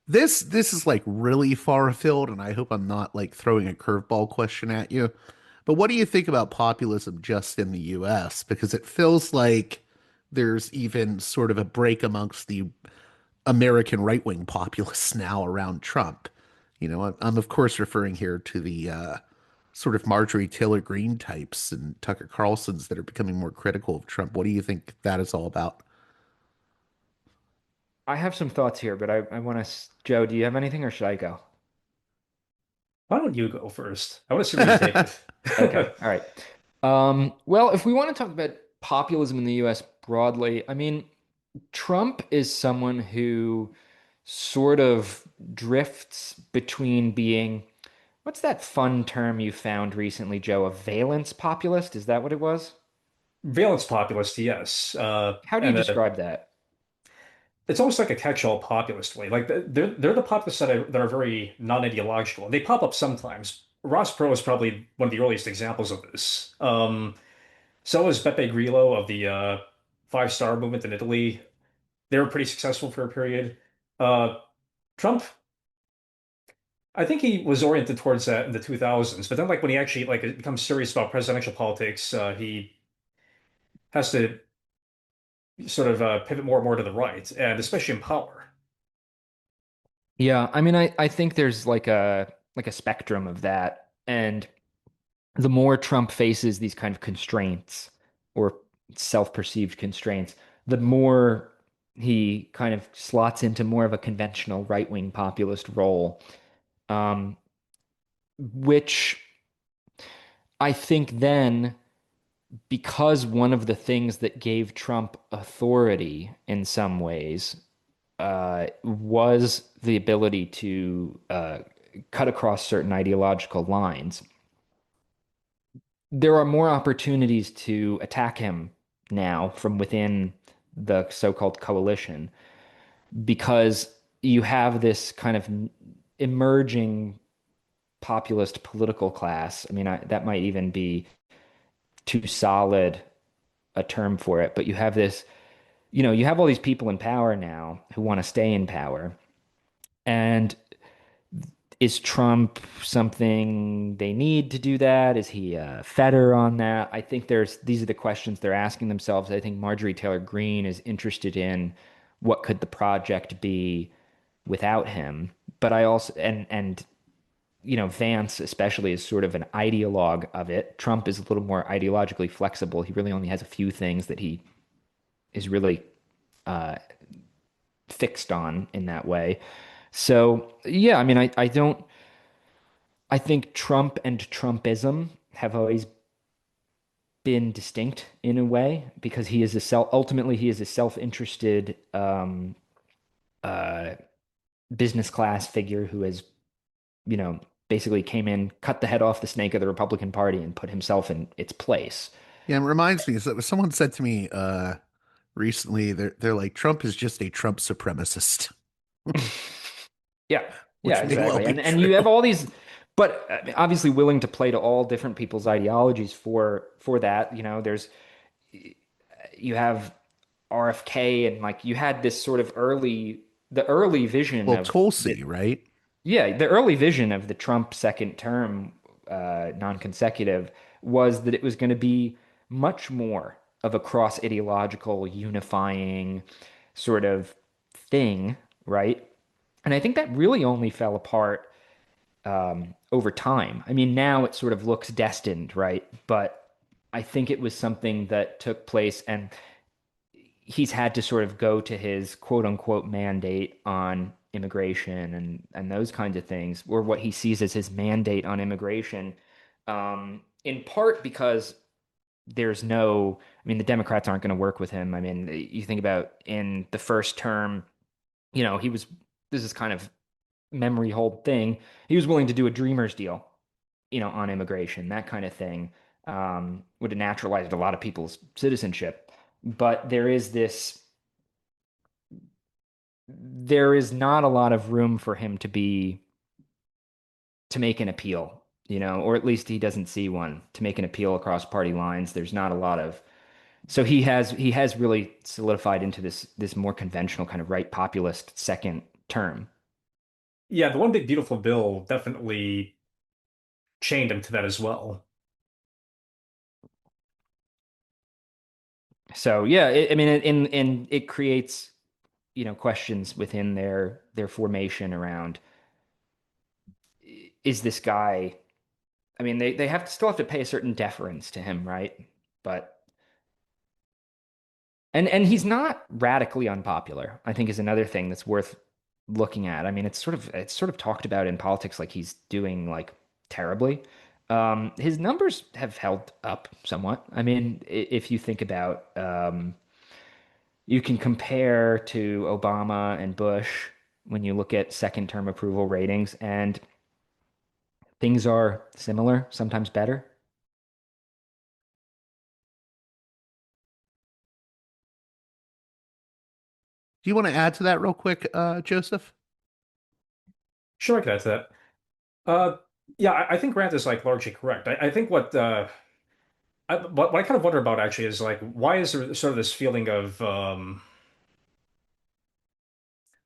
This is like really far afield, and I hope I'm not like throwing a curveball question at you. But what do you think about populism just in the US? Because it feels like there's even sort of a break amongst the American right-wing populists now around Trump. I'm of course referring here to the sort of Marjorie Taylor Greene types and Tucker Carlson's that are becoming more critical of Trump. What do you think that is all about? I have some thoughts here, but I want to, Joe, do you have anything or should I go? Why don't you go first? I want to see where you take Okay, it. all right. Well, if we want to talk about populism in the US broadly, I mean, Trump is someone who sort of drifts between being, what's that fun term you found recently, Joe? A valence populist? Is that what it was? Valence populist, yes. How do you And describe that? it's almost like a catch-all populist way. Like they're the populists that are very non-ideological, and they pop up sometimes. Ross Perot is probably one of the earliest examples of this. So is Beppe Grillo of the Five Star Movement in Italy. They were pretty successful for a period. Uh, Trump, I think he was oriented towards that in the 2000s, but then like when he actually like becomes serious about presidential politics, he has to sort of pivot more and more to the right, and especially in power. Yeah, I mean, I think there's like a spectrum of that. And the more Trump faces these kind of constraints or self-perceived constraints, the more he kind of slots into more of a conventional right-wing populist role, um, which I think then, because one of the things that gave Trump authority in some ways was the ability to cut across certain ideological lines. There are more opportunities to attack him now from within the so-called coalition because you have this kind of emerging populist political class. I mean, that might even be too solid a term for it, but you have this, you have all these people in power now who want to stay in power. And is Trump something they need to do that? Is he a fetter on that? I think these are the questions they're asking themselves. I think Marjorie Taylor Greene is interested in what could the project be without him. But I also and Vance especially is sort of an ideologue of it. Trump is a little more ideologically flexible. He really only has a few things that he is really uh, fixed on in that way. So yeah, I mean, I don't. I think Trump and Trumpism have always been distinct in a way because ultimately he is a self-interested uh, business class figure who has, you know, basically came in, cut the head off the snake of the Republican Party and put himself in its place. Yeah, it reminds me, so someone said to me recently, they're like, Trump is just a Trump supremacist. Yeah. Yeah, which may well exactly. be And you true. have all these, but obviously willing to play to all different people's ideologies for that. You have RFK and like you had this sort of the early vision Well, of the Tulsi, right? yeah, the early vision of the Trump second term, non-consecutive, was that it was going to be much more of a cross-ideological, unifying sort of thing, right? And I think that really only fell apart over time. I mean, now it sort of looks destined, right? But I think it was something that took place, and he's had to sort of go to his quote unquote mandate on immigration and those kinds of things, or what he sees as his mandate on immigration, in part because I mean, the Democrats aren't going to work with him. I mean, you think about in the first term, this is kind of memory hold thing. He was willing to do a dreamer's deal, on immigration, that kind of thing, would have naturalized a lot of people's citizenship. But there is not a lot of room for him to make an appeal, or at least he doesn't see one to make an appeal across party lines. There's not a lot of so he has really solidified into this more conventional kind of right populist second term. Yeah, the one big beautiful bill definitely chained him to that as well. So yeah, I mean, and it creates questions within their formation around, is this guy? I mean, they still have to pay a certain deference to him, right? But and he's not radically unpopular, I think, is another thing that's worth looking at. I mean, it's sort of talked about in politics like he's doing like terribly. His numbers have held up somewhat. I mean, if you think about, you can compare to Obama and Bush when you look at second term approval ratings, and things are similar, sometimes better. Do you want to add to that real quick, Joseph? Sure, I can add to that. Uh, yeah, I think Grant is like largely correct. I think what I kind of wonder about actually is like why is there sort of this feeling of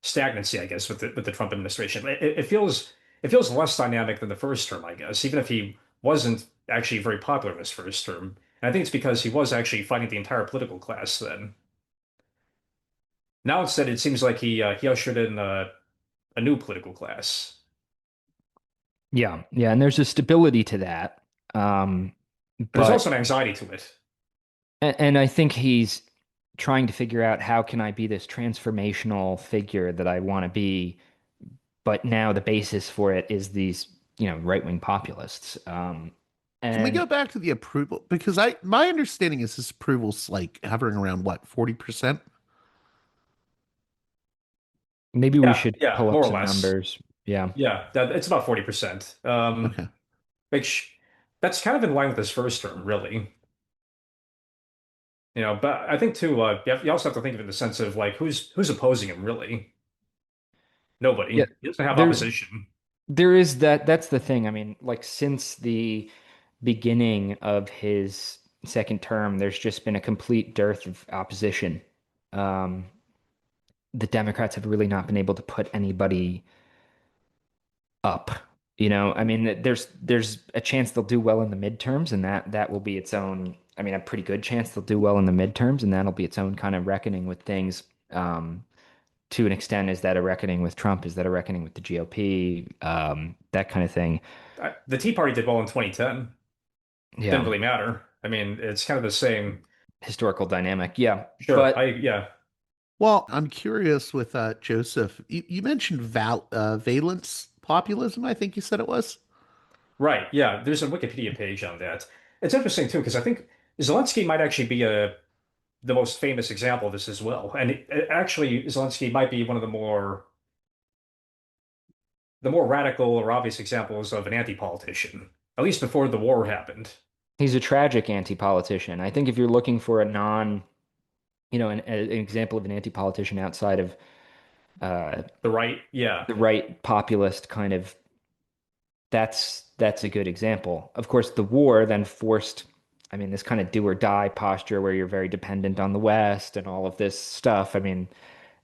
stagnancy, I guess, with the Trump administration? It feels less dynamic than the first term, I guess, even if he wasn't actually very popular in his first term. And I think it's because he was actually fighting the entire political class then. Now instead, it seems like he ushered in a new political class. Yeah, yeah, and there's a stability to that. Um, But there's also but an anxiety to it. and I think he's trying to figure out, how can I be this transformational figure that I want to be, but now the basis for it is these, right-wing populists. Can we And go back to the approval? Because my understanding is his approval's like hovering around what, 40%? maybe we Yeah, should yeah, pull more up or some less. numbers. Yeah. Yeah, it's about 40%. Okay. Which that's kind of in line with his first term, really. But I think too, you also have to think of it in the sense of like who's opposing him, really? Yeah. Nobody. He doesn't have There's opposition. there is that's the thing. I mean, like since the beginning of his second term, there's just been a complete dearth of opposition. Um, the Democrats have really not been able to put anybody up. I mean, there's a chance they'll do well in the midterms, and that will be its own. I mean, a pretty good chance they'll do well in the midterms, and that'll be its own kind of reckoning with things. To an extent, is that a reckoning with Trump? Is that a reckoning with the GOP? That kind of thing. The Tea Party did well in 2010. Didn't Yeah, really matter. I mean, it's kind of the same. historical dynamic. Yeah, Sure, but yeah, Well, I'm curious with Joseph. You mentioned valence populism, I think you said it was. right, yeah. There's a Wikipedia page on that. It's interesting too because I think Zelensky might actually be the most famous example of this as well. And actually, Zelensky might be one of the more radical or obvious examples of an anti-politician, at least before the war happened. he's a tragic anti-politician. I think if you're looking for a non, an example of an anti-politician outside of The right, yeah. The right populist kind of that's a good example. Of course, the war then forced, I mean, this kind of do or die posture where you're very dependent on the West and all of this stuff. I mean,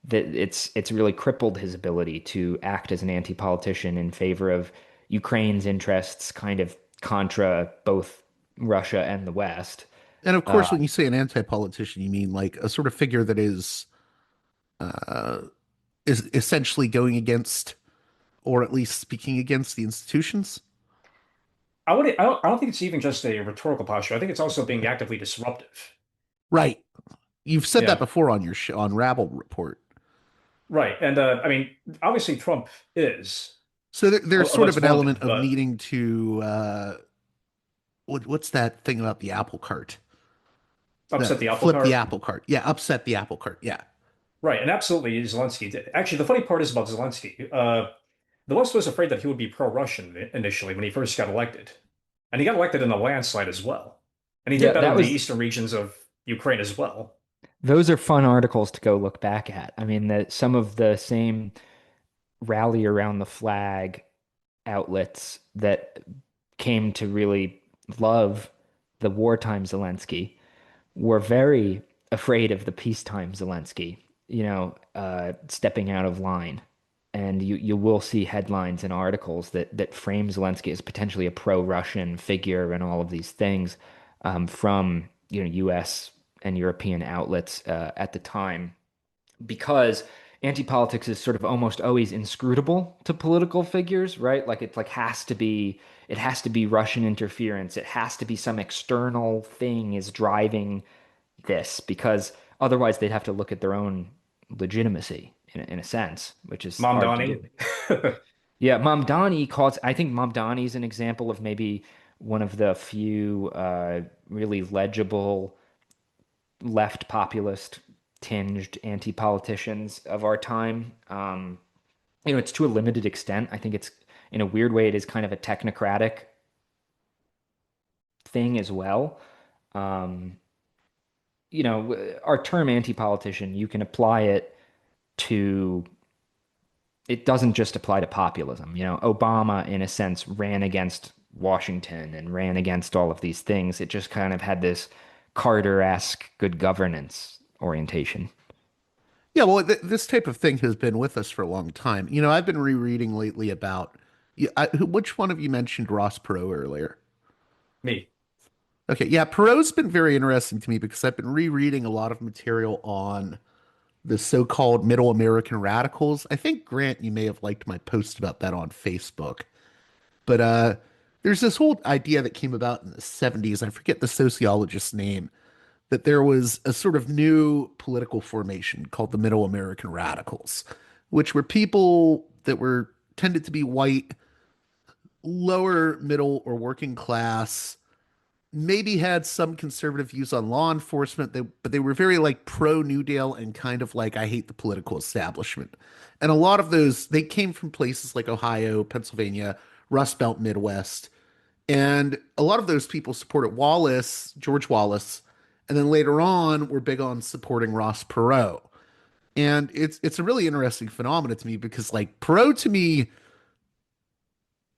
that it's really crippled his ability to act as an anti-politician in favor of Ukraine's interests, kind of contra both Russia and the West. And of Uh, course, when you say an anti-politician, you mean like a sort of figure that uh, is essentially going against, or at least speaking against the institutions. I don't think it's even just a rhetorical posture. I think it's also being actively disruptive. Right. You've said that Yeah, before on your on Rabble report. right. And I mean, obviously Trump is, So there's although sort of it's an one thing, element of but needing to what's that thing about the apple cart? The upset the apple flip the cart. apple cart. Yeah, upset the apple cart. Yeah. Right, and absolutely Zelensky did. Actually, the funny part is about Zelensky. The West was afraid that he would be pro-Russian initially when he first got elected, and he got elected in a landslide as well. And he did yeah, better that in the was eastern regions of Ukraine as well. those are fun articles to go look back at. I mean, that some of the same rally around the flag outlets that came to really love the wartime Zelensky were very afraid of the peacetime Zelensky, stepping out of line. And you will see headlines and articles that frame Zelensky as potentially a pro-Russian figure and all of these things from U.S. and European outlets at the time because anti-politics is sort of almost always inscrutable to political figures, right? Like it has to be Russian interference. It has to be some external thing is driving this because otherwise they'd have to look at their own legitimacy in a sense, which is hard to do. Mamdani. Yeah, I think Mamdani is an example of maybe one of the few really legible left populist tinged anti-politicians of our time. It's to a limited extent. I think it's in a weird way, it is kind of a technocratic thing as well. Um, our term anti-politician, you can apply it to, it doesn't just apply to populism. Obama, in a sense, ran against Washington and ran against all of these things. It just kind of had this Carter-esque good governance orientation. Yeah, well, this type of thing has been with us for a long time. I've been rereading lately about which one of you mentioned Ross Perot earlier? Me. Okay, yeah, Perot's been very interesting to me because I've been rereading a lot of material on the so-called middle American radicals. I think Grant, you may have liked my post about that on Facebook. But there's this whole idea that came about in the 70s. I forget the sociologist's name, that there was a sort of new political formation called the Middle American Radicals, which were people that were tended to be white, lower middle or working class, maybe had some conservative views on law enforcement, but they were very like pro New Deal and kind of like I hate the political establishment. And a lot of those they came from places like Ohio, Pennsylvania, Rust Belt Midwest. And a lot of those people supported George Wallace, and then later on were big on supporting Ross Perot. And it's a really interesting phenomenon to me because like Perot to me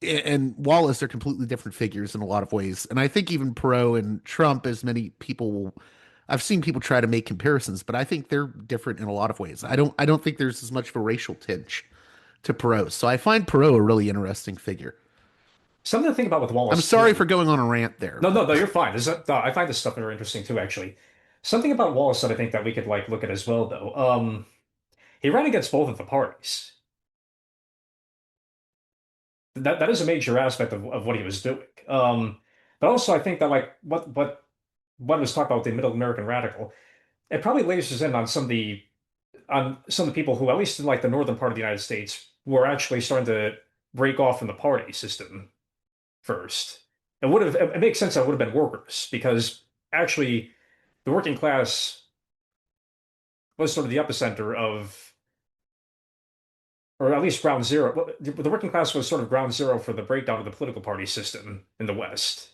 and Wallace are completely different figures in a lot of ways. And I think even Perot and Trump, as many people will, I've seen people try to make comparisons, but I think they're different in a lot of ways. I don't think there's as much of a racial tinge to Perot. So I find Perot a really interesting figure. Something to think about with I'm Wallace sorry for too. going on a rant there, No, no, but no, you're fine. I find this stuff very interesting too, actually. Something about Wallace that I think that we could like look at as well, though. He ran against both of the parties. That is a major aspect of what he was doing. But also I think that like what was talked about with the Middle American Radical, it probably lasers in on some of the people who, at least in like the northern part of the United States, were actually starting to break off from the party system first. It makes sense that it would have been workers because actually the working class was sort of the epicenter of, or at least ground zero. Well, the working class was sort of ground zero for the breakdown of the political party system in the West.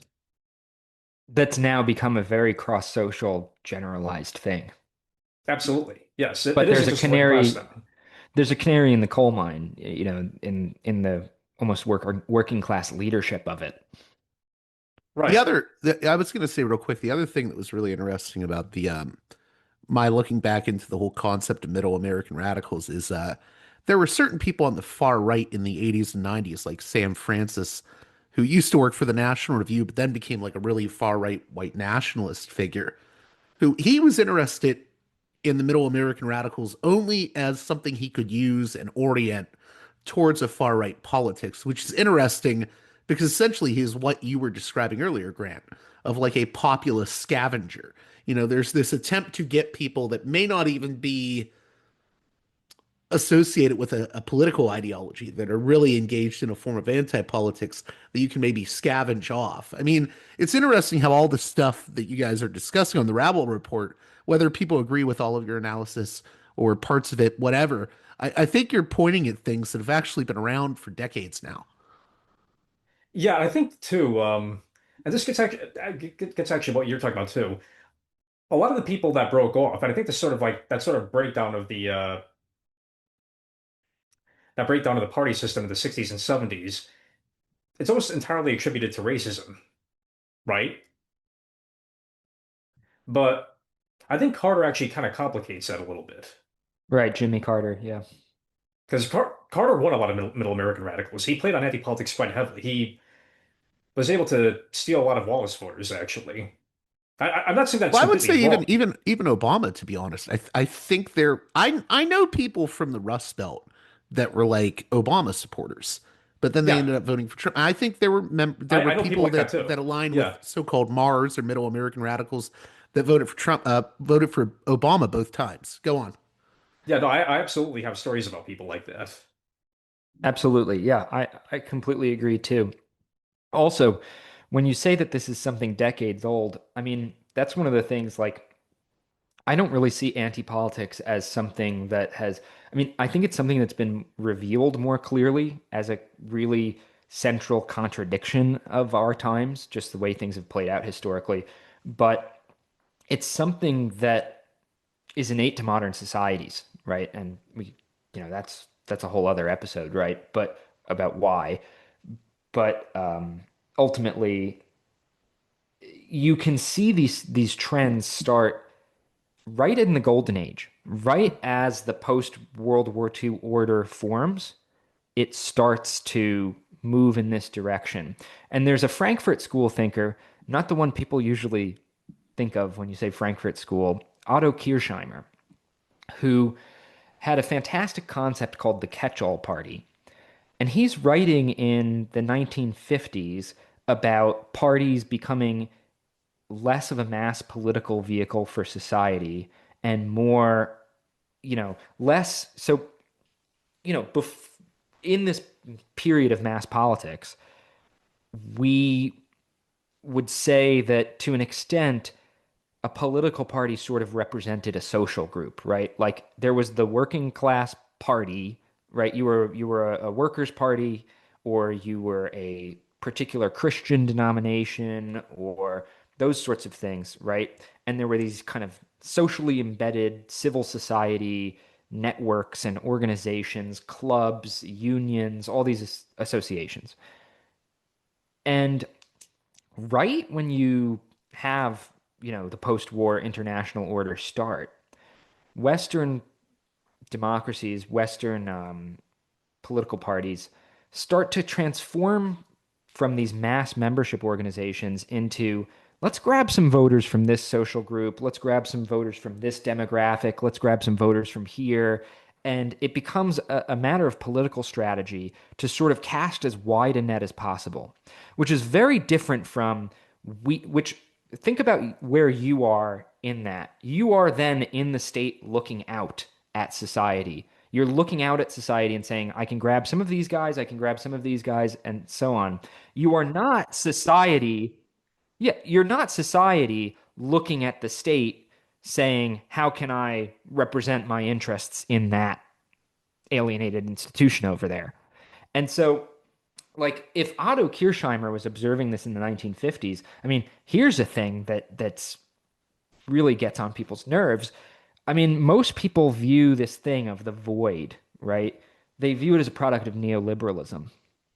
That's now become a very cross-social generalized thing. Absolutely. Yes, it But there's isn't a just the working class canary now. there's a canary in the coal mine, in the almost working class leadership of it. The Right. other, I was going to say real quick, the other thing that was really interesting about the my looking back into the whole concept of middle American radicals is there were certain people on the far right in the 80s and 90s, like Sam Francis, who used to work for the National Review, but then became like a really far right white nationalist figure, who he was interested in the middle American radicals only as something he could use and orient towards a far right politics, which is interesting because essentially he's what you were describing earlier, Grant, of like a populist scavenger. There's this attempt to get people that may not even be associated with a political ideology that are really engaged in a form of anti-politics that you can maybe scavenge off. I mean, it's interesting how all the stuff that you guys are discussing on the Rabble report, whether people agree with all of your analysis or parts of it, whatever, I think you're pointing at things that have actually been around for decades now. Yeah, I think too. And this gets actually what you're talking about too. A lot of the people that broke off, and I think this sort of like that sort of breakdown of the that breakdown of the party system in the 60s and 70s, it's almost entirely attributed to racism, right? But I think Carter actually kind of complicates that a little bit. Right, Jimmy Carter, yeah. Because Carter won a lot of middle American radicals. He played on anti-politics quite heavily. He was able to steal a lot of Wallace voters, actually. I'm not saying that's Well, I would completely say even wrong. even even Obama, to be honest. I think I know people from the Rust Belt that were like Obama supporters, but then they Yeah, ended up voting for Trump. I think there were I know people people like that that too. aligned with Yeah. so-called Mars or Middle American radicals that voted for Trump, voted for Obama both times. Go on. Yeah, no, I absolutely have stories about people like that. Absolutely. Yeah, I completely agree too. Also, when you say that this is something decades old, I mean, that's one of the things like I don't really see anti-politics as something that has, I mean, I think it's something that's been revealed more clearly as a really central contradiction of our times, just the way things have played out historically. But it's something that is innate to modern societies, right? And that's a whole other episode, right? But about why. But ultimately, you can see these trends start right in the golden age, right as the post World War II order forms, it starts to move in this direction. And there's a Frankfurt School thinker, not the one people usually think of when you say Frankfurt School, Otto Kirchheimer, who had a fantastic concept called the catch-all party. And he's writing in the 1950s about parties becoming less of a mass political vehicle for society and more, less. So, in this period of mass politics, we would say that to an extent, a political party sort of represented a social group, right? Like there was the working class party, right? You were a workers' party, or you were a particular Christian denomination, or those sorts of things, right? And there were these kind of socially embedded civil society networks and organizations, clubs, unions, all these associations. And right when you have, the post-war international order start, Western democracies, Western political parties start to transform from these mass membership organizations into let's grab some voters from this social group, let's grab some voters from this demographic, let's grab some voters from here. And it becomes a matter of political strategy to sort of cast as wide a net as possible, which is very different from which think about where you are in that. You are then in the state looking out at society. You're looking out at society and saying, I can grab some of these guys, I can grab some of these guys, and so on. You are not society. Yeah, you're not society looking at the state saying, how can I represent my interests in that alienated institution over there? And so, like, if Otto Kirchheimer was observing this in the 1950s, I mean, here's a thing that's really gets on people's nerves. I mean, most people view this thing of the void, right? They view it as a product of neoliberalism.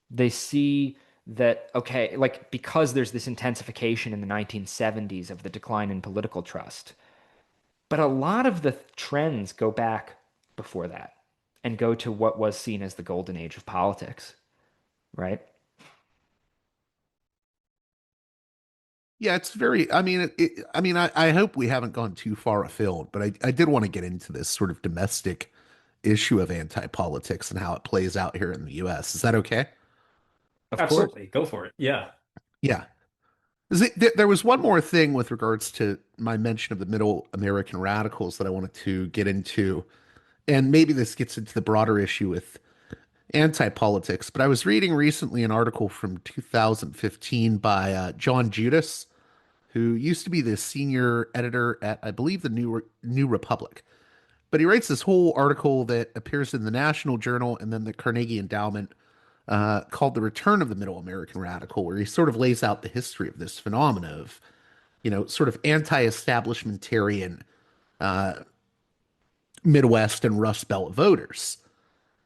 They see that, okay, like because there's this intensification in the 1970s of the decline in political trust, but a lot of the trends go back before that and go to what was seen as the golden age of politics, right? Yeah, it's very. I mean, I hope we haven't gone too far afield, but I did want to get into this sort of domestic issue of anti-politics and how it plays out here in the U.S. Is that okay? Of course. Absolutely. Go for it. Yeah. Yeah. There was one more thing with regards to my mention of the Middle American radicals that I wanted to get into, and maybe this gets into the broader issue with anti-politics. But I was reading recently an article from 2015 by John Judas, who used to be the senior editor at, I believe, the New Republic. But he writes this whole article that appears in the National Journal and then the Carnegie Endowment, called "The Return of the Middle American Radical," where he sort of lays out the history of this phenomenon of, sort of anti-establishmentarian Midwest and Rust Belt voters.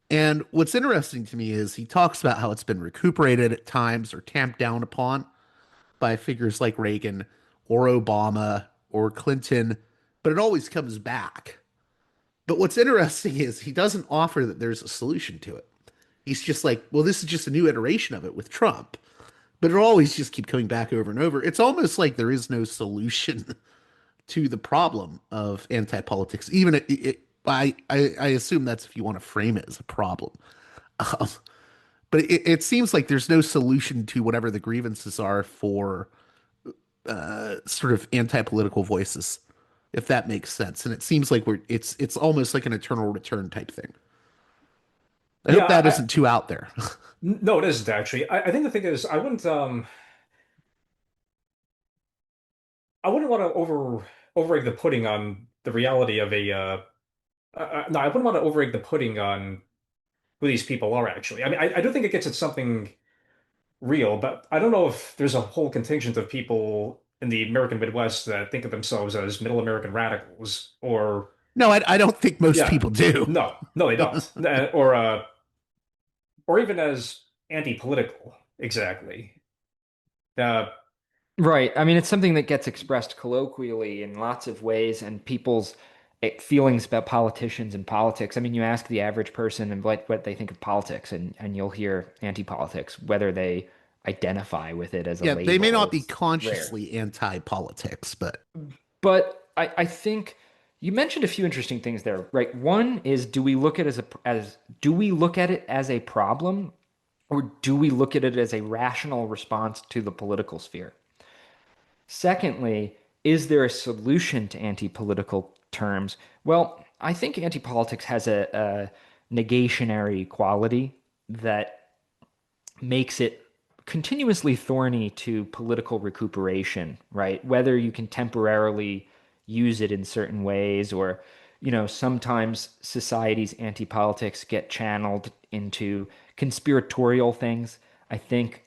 And what's interesting to me is he talks about how it's been recuperated at times or tamped down upon by figures like Reagan or Obama or Clinton, but it always comes back. But what's interesting is he doesn't offer that there's a solution to it. He's just like, well, this is just a new iteration of it with Trump. But it'll always just keep coming back over and over. It's almost like there is no solution to the problem of anti-politics. Even I assume that's if you want to frame it as a problem. Um, but it seems like there's no solution to whatever the grievances are for sort of anti-political voices, if that makes sense. And it seems like it's almost like an eternal return type thing. I Yeah. hope that isn't too out there. No, it isn't actually. I think the thing is, I wouldn't want to overegg the pudding on the reality of a no, I wouldn't want to overegg the pudding on who these people are actually. I mean, I do think it gets at something real, but I don't know if there's a whole contingent of people in the American Midwest that think of themselves as middle American radicals or No, I don't think most yeah. people do. No, no, they don't. Or even as anti-political, exactly. Uh, Right. I mean, it's something that gets expressed colloquially in lots of ways, and people's feelings about politicians and politics. I mean, you ask the average person and what they think of politics, and you'll hear anti-politics, whether they identify with it as a Yeah, they may label not be is rare. consciously anti-politics, but But I think you mentioned a few interesting things there, right? One is, do we look at it as do we look at it as a problem, or do we look at it as a rational response to the political sphere? Secondly, is there a solution to anti-political terms? Well, I think anti-politics has a negationary quality that makes it continuously thorny to political recuperation, right? Whether you can temporarily use it in certain ways or, sometimes society's anti-politics get channeled into conspiratorial things. I think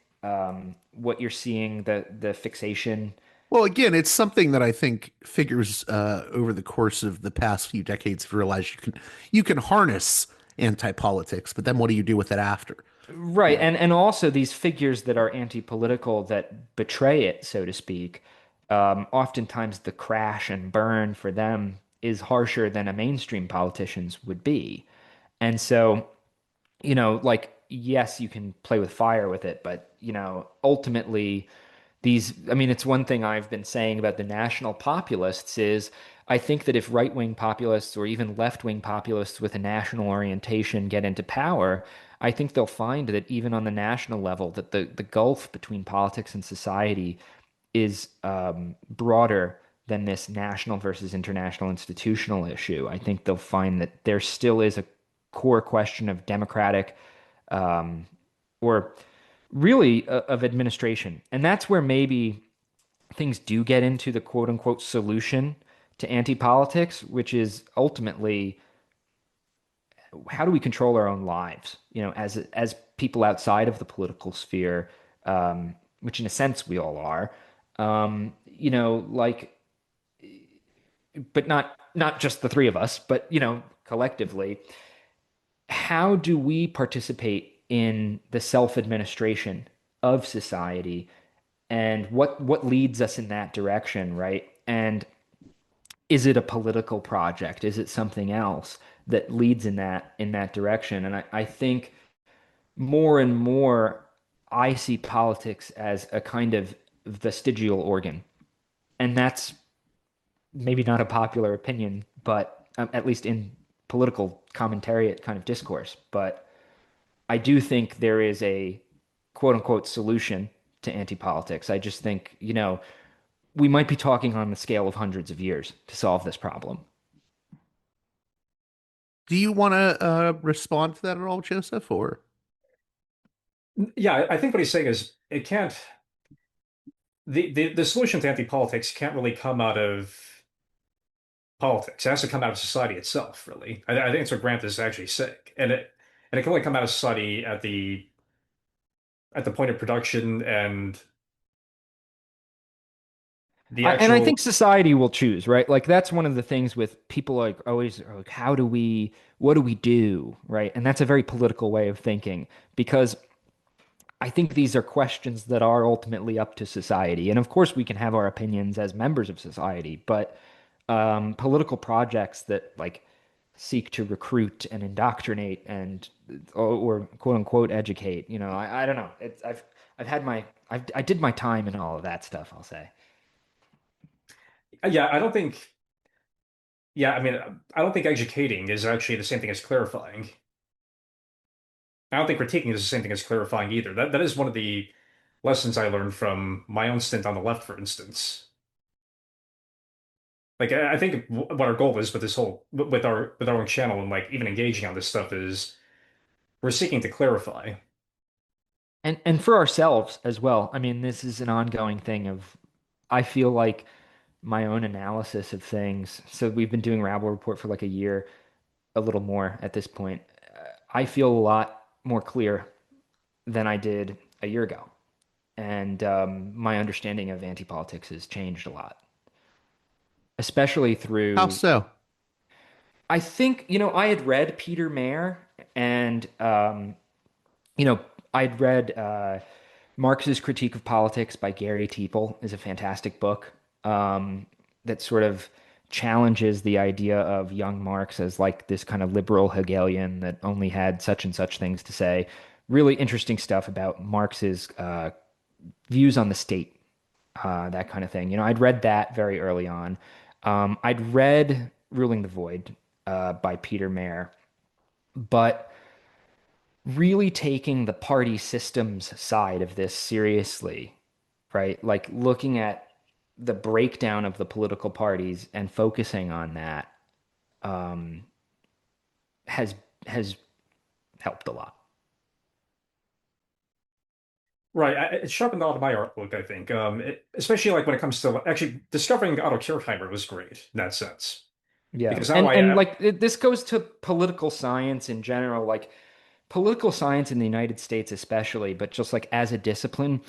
what you're seeing, the fixation. well, again, it's something that I think figures over the course of the past few decades have realized you can harness anti-politics, but then what do you do with it after? Right, and also these figures that are anti-political that betray it, so to speak, oftentimes the crash and burn for them is harsher than a mainstream politician's would be. And so, like, yes, you can play with fire with it, but, ultimately, I mean, it's one thing I've been saying about the national populists is I think that if right-wing populists or even left-wing populists with a national orientation get into power, I think they'll find that even on the national level, that the gulf between politics and society is broader than this national versus international institutional issue. I think they'll find that there still is a core question of democratic um, or really of administration. And that's where maybe things do get into the quote unquote solution to anti-politics, which is ultimately how do we control our own lives, as people outside of the political sphere, which in a sense we all are, like, but not just the three of us, but collectively. how do we participate in the self-administration of society, and what leads us in that direction, right? And is it a political project? Is it something else that leads in that direction? And I think more and more I see politics as a kind of vestigial organ. And that's maybe not a popular opinion, but at least in political commentariat kind of discourse. But I do think there is a quote unquote solution to anti-politics. I just think, we might be talking on the scale of hundreds of years to solve this problem. Do you want to respond to that at all, Joseph? Or Yeah, I think what he's saying is it can't the solution to anti-politics can't really come out of politics. It has to come out of society itself, really. I think that's what Grant is actually saying. And it can only come out of society at the point of production and the And I actual. think society will choose, right? Like that's one of the things with people like always are like, what do we do, right? And that's a very political way of thinking because I think these are questions that are ultimately up to society. And of course, we can have our opinions as members of society, but political projects that like seek to recruit and indoctrinate and or quote unquote educate, I don't know. I've had my I did my time in all of that stuff, I'll say. Yeah, I don't think. Yeah, I mean, I don't think educating is actually the same thing as clarifying. I don't think critiquing is the same thing as clarifying either. That is one of the lessons I learned from my own stint on the left, for instance. Like I think what our goal is with this whole with our own channel and like even engaging on this stuff is we're seeking to clarify. And for ourselves as well. I mean, this is an ongoing thing of I feel like my own analysis of things. So we've been doing Rabble Report for like a year, a little more at this point. I feel a lot more clear than I did a year ago. And my understanding of anti-politics has changed a lot, especially how through, so? I think, I had read Peter Mayer and, you know, I'd read Marx's Critique of Politics by Gary Teeple is a fantastic book that sort of challenges the idea of young Marx as like this kind of liberal Hegelian that only had such and such things to say. Really interesting stuff about Marx's views on the state, that kind of thing. I'd read that very early on. I'd read Ruling the Void by Peter Mayer, but really taking the party systems side of this seriously, right? Like looking at the breakdown of the political parties and focusing on that um, has has helped a lot. Right. It sharpened a lot of my outlook, I think. Especially like when it comes to actually discovering Otto Kirchheimer was great in that sense. Yeah, Because now and like this goes to political science in general, like political science in the United States especially, but just like as a discipline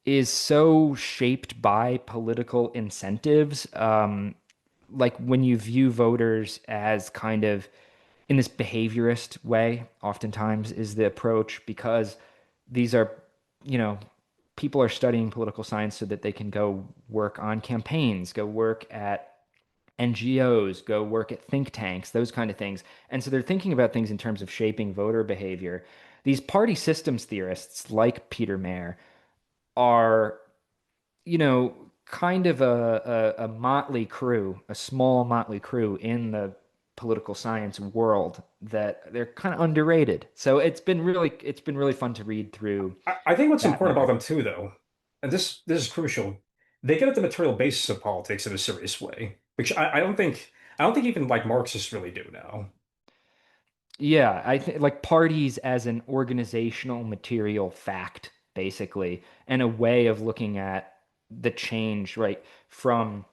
is so shaped by political incentives. Like when you view voters as kind of in this behaviorist way, oftentimes is the approach because these are, you know, people are studying political science so that they can go work on campaigns, go work at NGOs, go work at think tanks, those kind of things. And so they're thinking about things in terms of shaping voter behavior. These party systems theorists, like Peter Mayer, are, kind of a motley crew, a small motley crew in the political science world that they're kind of underrated. So it's been really fun to read through I think what's that important about matter. them too, though, and this is crucial, they get at the material basis of politics in a serious way, which I don't think even like Marxists really do now. Yeah, I think like parties as an organizational material fact, basically, and a way of looking at the change, right, from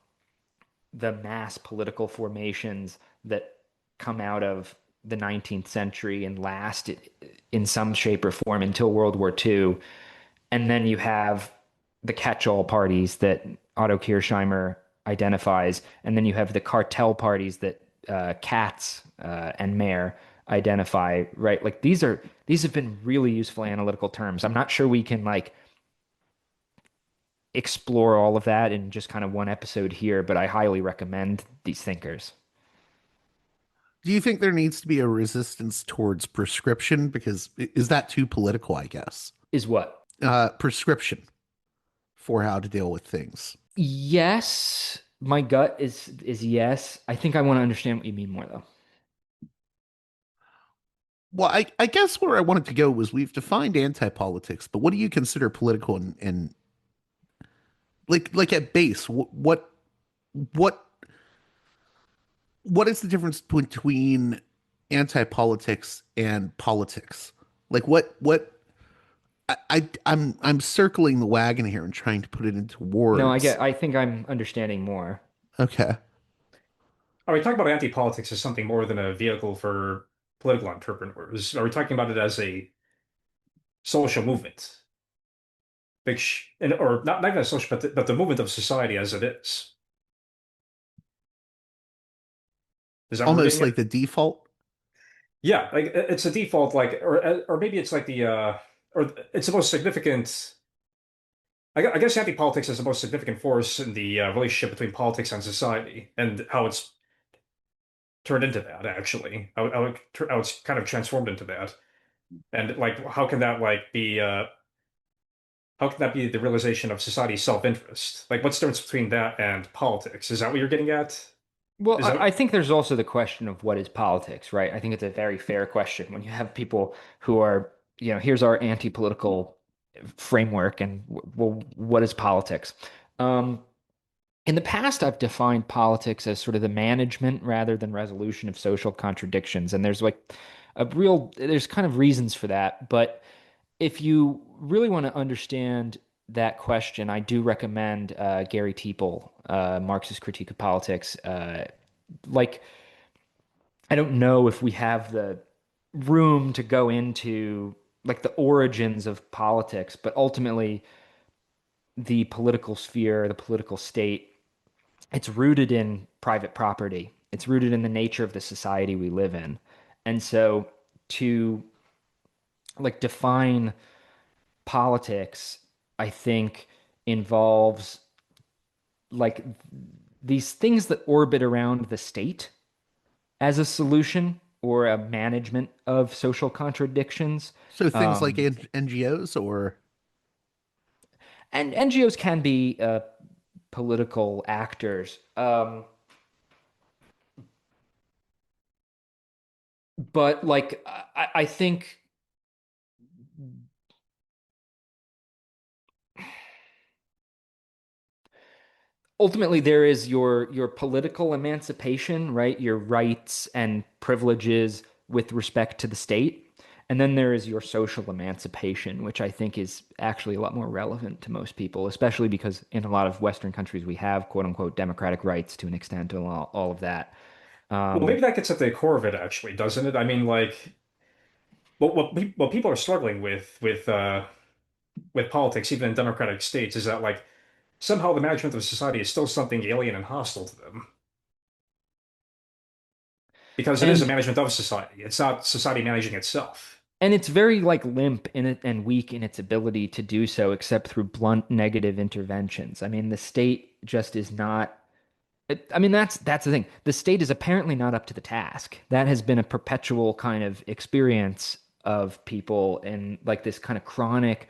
the mass political formations that come out of the 19th century and last in some shape or form until World War II. And then you have the catch-all parties that Otto Kirchheimer identifies, and then you have the cartel parties that Katz and Mayer identify, right? Like these have been really useful analytical terms. I'm not sure we can like explore all of that in just kind of one episode here, but I highly recommend these thinkers. Do you think there needs to be a resistance towards prescription? Because is that too political, I guess? Is what? Prescription for how to deal with things. Yes, my gut is yes. I think I want to understand what you mean more though. Well, I guess where I wanted to go was we've defined anti-politics, but what do you consider political and like at base, what what is the difference between anti-politics and politics? Like I'm circling the wagon here and trying to put it into No, words. I think I'm understanding more. Okay. Are we talking about anti-politics as something more than a vehicle for political entrepreneurs? Are we talking about it as a social movement? Or not even a social, but the movement of society as it is. Is that where we're Almost getting like it? the default. Yeah, like it's a default, like, or maybe it's like or it's the most significant. I guess anti-politics is the most significant force in the relationship between politics and society, and how it's turned into that, actually. How it's kind of transformed into that. And like, how can that be the realization of society's self-interest? Like, what's the difference between that and politics? Is that what you're getting at? Well, Is that I think there's also the question of what is politics, right? I think it's a very fair question when you have people who are, here's our anti-political framework and well, what is politics? Um, in the past, I've defined politics as sort of the management rather than resolution of social contradictions. And there's like there's kind of reasons for that. But if you really want to understand that question, I do recommend Gary Teeple, Marxist Critique of Politics. Like, I don't know if we have the room to go into like the origins of politics, but ultimately, the political sphere, the political state, it's rooted in private property. It's rooted in the nature of the society we live in. And so to like define politics, I think involves like these things that orbit around the state as a solution or a management of social contradictions. So things like Um, NGOs or and NGOs can be political actors. But like I think ultimately there is your political emancipation, right? Your rights and privileges with respect to the state. And then there is your social emancipation, which I think is actually a lot more relevant to most people, especially because in a lot of Western countries we have quote unquote democratic rights to an extent to all of that. well, Um, maybe that gets at the core of it, actually, doesn't it? I mean, like, what people are struggling with politics, even in democratic states, is that like somehow the management of society is still something alien and hostile to them because it is a and management of society. It's not society managing itself. and it's very like limp in it and weak in its ability to do so, except through blunt negative interventions. I mean, the state just is not. I mean, that's the thing. The state is apparently not up to the task. That has been a perpetual kind of experience of people in like this kind of chronic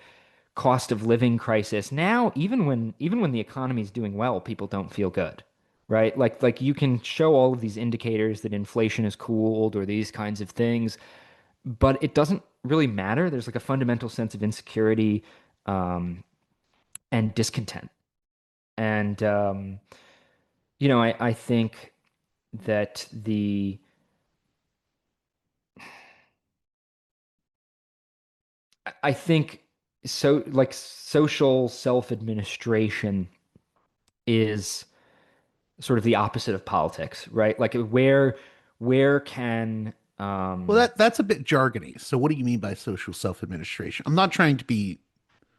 cost of living crisis. Now, even when the economy is doing well, people don't feel good, right? Like you can show all of these indicators that inflation is cooled or these kinds of things, but it doesn't really matter. There's like a fundamental sense of insecurity and discontent. And I think that I think so like social self-administration is sort of the opposite of politics, right? Like where can well that's a bit jargony. So what do you mean by social self-administration? I'm not trying to be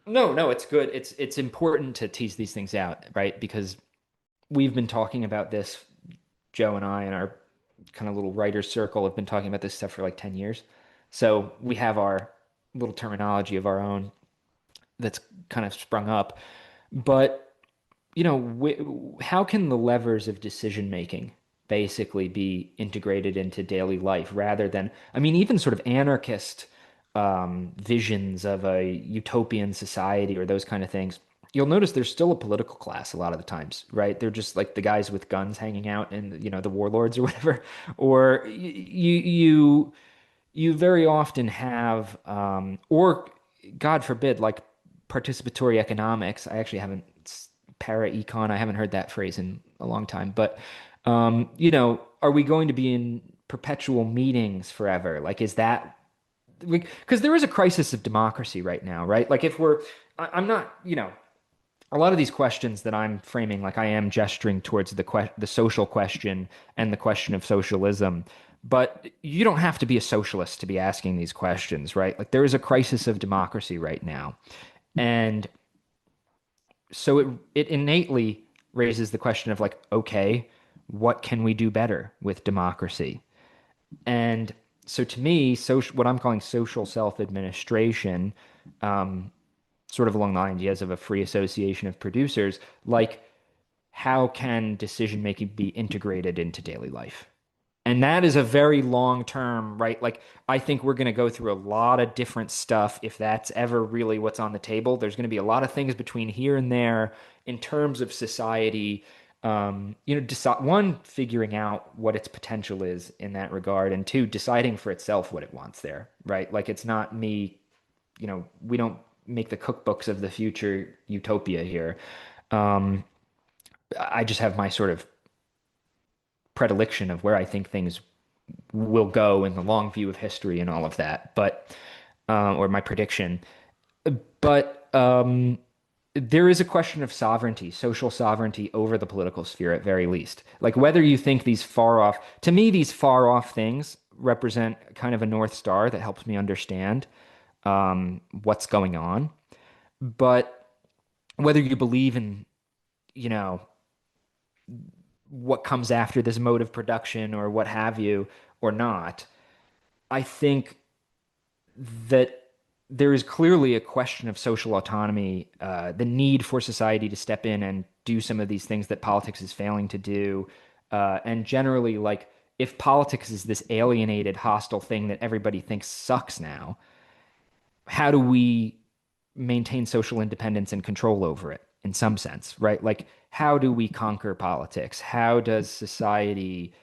no, it's good. It's important to tease these things out, right? Because we've been talking about this, Joe and I, in our kind of little writer's circle have been talking about this stuff for like 10 years. So we have our little terminology of our own that's kind of sprung up. But, how can the levers of decision making basically be integrated into daily life rather than, I mean, even sort of anarchist visions of a utopian society or those kind of things? You'll notice there's still a political class a lot of the times, right? They're just like the guys with guns hanging out and, the warlords or whatever. Or you very often have, or God forbid, like participatory economics. I actually haven't, para econ, I haven't heard that phrase in a long time. But, are we going to be in perpetual meetings forever? Like, is that because there is a crisis of democracy right now, right? Like, if I'm not, a lot of these questions that I'm framing, like I am gesturing towards the social question and the question of socialism. But you don't have to be a socialist to be asking these questions, right? Like there is a crisis of democracy right now. And so it innately raises the question of like, okay, what can we do better with democracy? And so to me, what I'm calling social self-administration, sort of along the ideas of a free association of producers, like how can decision making be integrated into daily life? And that is a very long term, right? Like, I think we're going to go through a lot of different stuff if that's ever really what's on the table. There's going to be a lot of things between here and there in terms of society. One, figuring out what its potential is in that regard, and two, deciding for itself what it wants there, right? Like, it's not me, we don't make the cookbooks of the future utopia here. Um, I just have my sort of predilection of where I think things will go in the long view of history and all of that, but or my prediction. But there is a question of sovereignty, social sovereignty over the political sphere at very least. Like whether you think these far off, to me, these far off things represent kind of a North Star that helps me understand what's going on. But whether you believe in, you know, what comes after this mode of production or what have you or not, I think that there is clearly a question of social autonomy, the need for society to step in and do some of these things that politics is failing to do. And generally, like, if politics is this alienated, hostile thing that everybody thinks sucks now, how do we maintain social independence and control over it in some sense, right? Like, how do we conquer politics? How does society,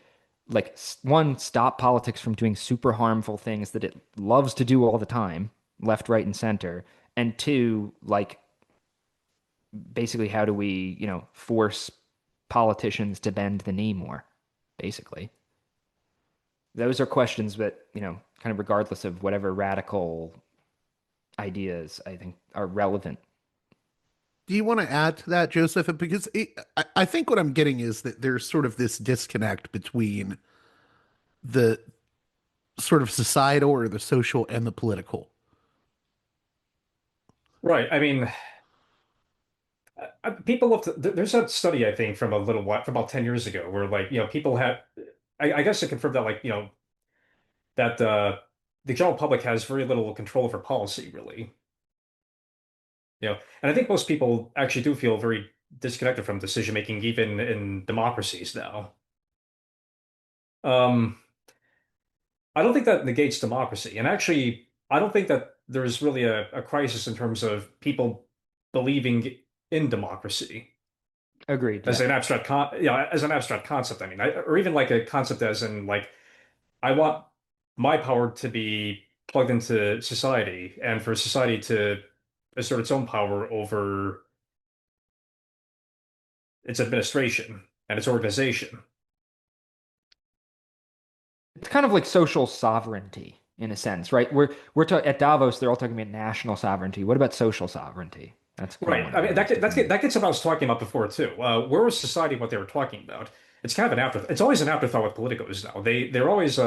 like, one, stop politics from doing super harmful things that it loves to do all the time, left, right, and center? And two, like, basically, how do we, force politicians to bend the knee more, basically? Those are questions that, kind of regardless of whatever radical ideas I think are relevant. Do you want to add to that, Joseph? Because I think what I'm getting is that there's sort of this disconnect between the sort of societal or the social and the political. Right. I mean, people love to, there's that study, I think, from a little while, from about 10 years ago, where like, people had, I guess it confirmed that like, that the general public has very little control over policy, really. And I think most people actually do feel very disconnected from decision making, even in democracies now. Um, I don't think that negates democracy. And actually, I don't think that there's really a crisis in terms of people believing in democracy Agreed. as Yeah. an abstract as an abstract concept. I mean, or even like a concept as in like I want my power to be plugged into society and for society to assert its own power over its administration and its organization. It's kind of like social sovereignty in a sense, right? At Davos, they're all talking about national sovereignty. What about social sovereignty? That's kind of Right. one I of the mean, most different. that gets what I was talking about before too. Where was society what they were talking about? It's kind of an afterthought. It's always an afterthought with politicos now. They're always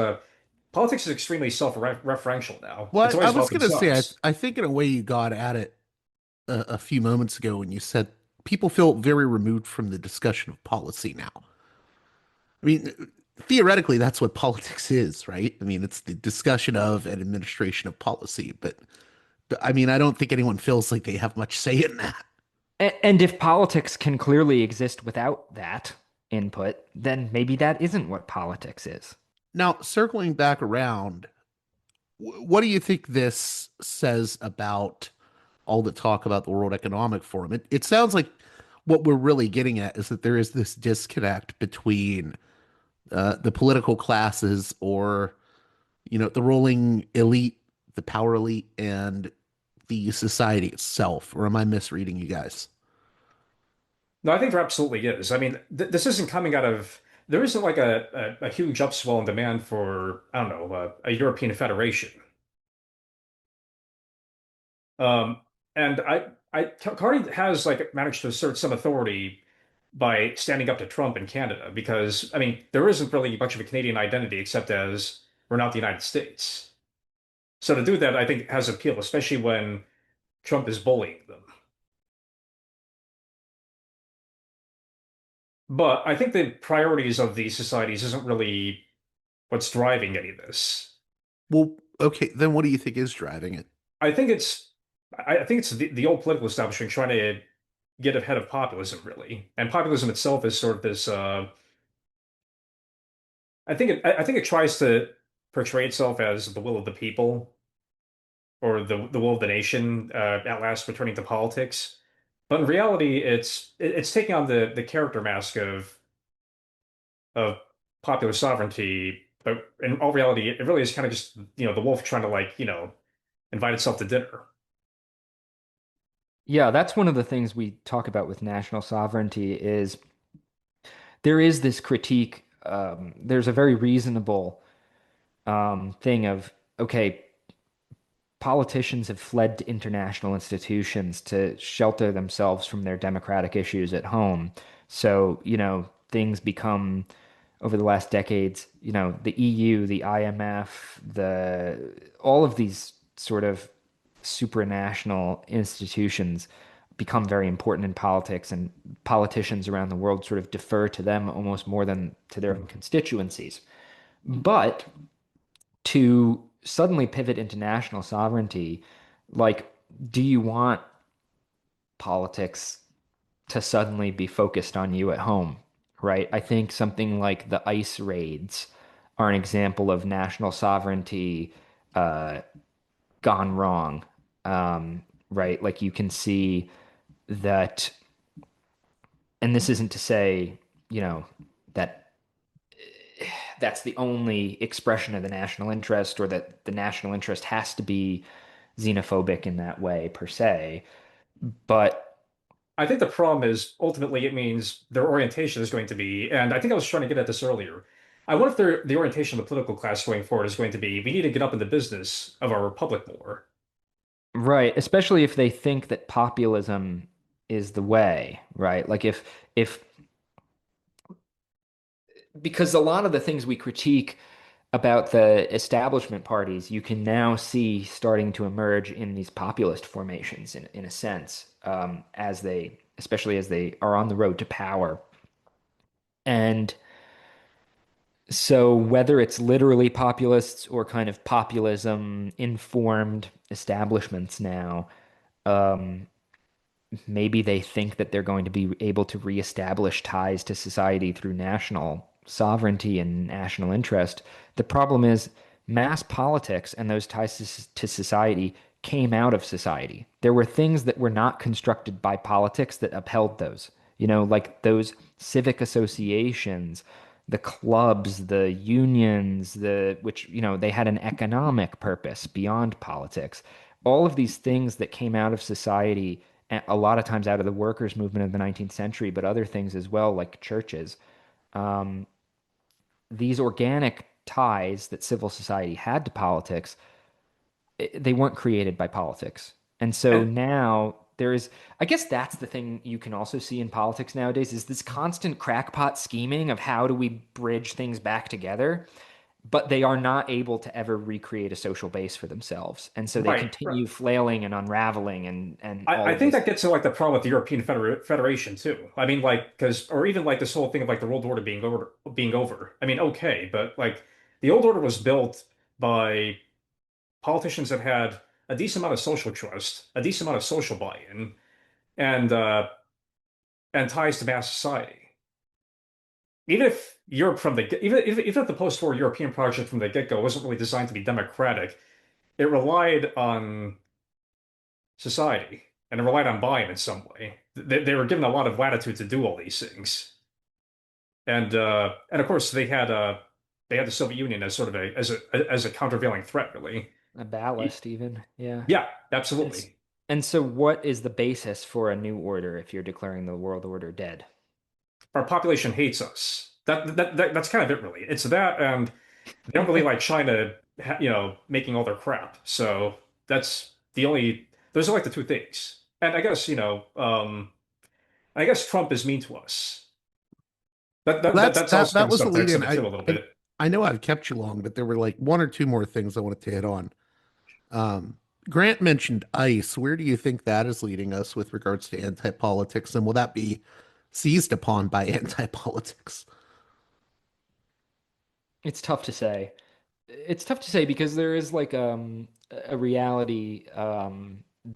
politics is extremely self-referential now. It's Well, I always was about going to say, themselves. I think in a way you got at it a few moments ago when you said people feel very removed from the discussion of policy now. I mean, theoretically, that's what politics is, right? I mean, it's the discussion of and administration of policy. But I mean, I don't think anyone feels like they have much say in that. And if politics can clearly exist without that input, then maybe that isn't what politics is. Now, circling back around, what do you think this says about all the talk about the World Economic Forum? It sounds like what we're really getting at is that there is this disconnect between the political classes, or the ruling elite, the power elite, and the society itself. Or am I misreading you guys? No, I think there absolutely is. I mean, th this isn't coming out of, there isn't like a huge upswell in demand for, I don't know, a European federation. Um, and Carney has like managed to assert some authority by standing up to Trump in Canada because, I mean, there isn't really much of a Canadian identity except as we're not the United States. So to do that, I think has appeal, especially when Trump is bullying them. But I think the priorities of these societies isn't really what's driving any of this. Well, okay, then what do you think is driving it? I think it's I think it's the old political establishment trying to get ahead of populism, really. And populism itself is sort of this I think it tries to portray itself as the will of the people or the will of the nation at last returning to politics. But in reality, it's taking on the character mask of popular sovereignty. But in all reality, it really is kind of just, the wolf trying to like, invite itself to dinner. Yeah, that's one of the things we talk about with national sovereignty is there is this critique. There's a very reasonable thing of, okay, politicians have fled to international institutions to shelter themselves from their democratic issues at home. So, things become over the last decades, the EU, the IMF, all of these sort of supranational institutions become very important in politics, and politicians around the world sort of defer to them almost more than to their own constituencies. But to suddenly pivot into national sovereignty, like, do you want politics to suddenly be focused on you at home, right? I think something like the ICE raids are an example of national sovereignty uh, gone wrong, right? Like you can see that, and this isn't to say, that that's the only expression of the national interest or that the national interest has to be xenophobic in that way per se. But I think the problem is ultimately it means their orientation is going to be, and I think I was trying to get at this earlier. I wonder if the orientation of the political class going forward is going to be, we need to get up in the business of our republic more. right, especially if they think that populism is the way, right? Like if because a lot of the things we critique about the establishment parties, you can now see starting to emerge in these populist formations in a sense, especially as they are on the road to power. And so whether it's literally populists or kind of populism informed establishments now, um, maybe they think that they're going to be able to reestablish ties to society through national sovereignty and national interest. The problem is mass politics and those ties to society came out of society. There were things that were not constructed by politics that upheld those, like those civic associations, the clubs, the unions, which, they had an economic purpose beyond politics. All of these things that came out of society, a lot of times out of the workers' movement of the 19th century, but other things as well, like churches. Um, these organic ties that civil society had to politics, they weren't created by politics. And so And now there is, I guess that's the thing you can also see in politics nowadays is this constant crackpot scheming of how do we bridge things back together. but they are not able to ever recreate a social base for themselves. And so they Right. continue flailing and unraveling and all I of think this. that gets to like the problem with the European Federation too. I mean, like, because or even like this whole thing of like the world order being over. I mean, okay, but like the old order was built by politicians that had a decent amount of social trust, a decent amount of social buy-in, and uh, and ties to mass society. Even if Europe from the even if the post-war European project from the get-go wasn't really designed to be democratic, it relied on society and it relied on buy-in in some way. They were given a lot of latitude to do all these things, and of course they had the Soviet Union as sort of a countervailing threat, really. A ballast, even. Yeah. Yeah, And, s- absolutely. and so, what is the basis for a new order if you're declaring the world order dead? Our population hates us. That's kind of it, really. It's that, and they don't really like China, making all their crap. So that's the only. Those are like the two things. And I guess I guess Trump is mean to us. That's also kind That of was the lead subtext in. of it too, a little bit. I know I've kept you long, but there were like one or two more things I wanted to hit on. Um, Grant mentioned ICE. Where do you think that is leading us with regards to anti-politics, and will that be seized upon by anti-politics? It's tough to say. It's tough to say because there is like a reality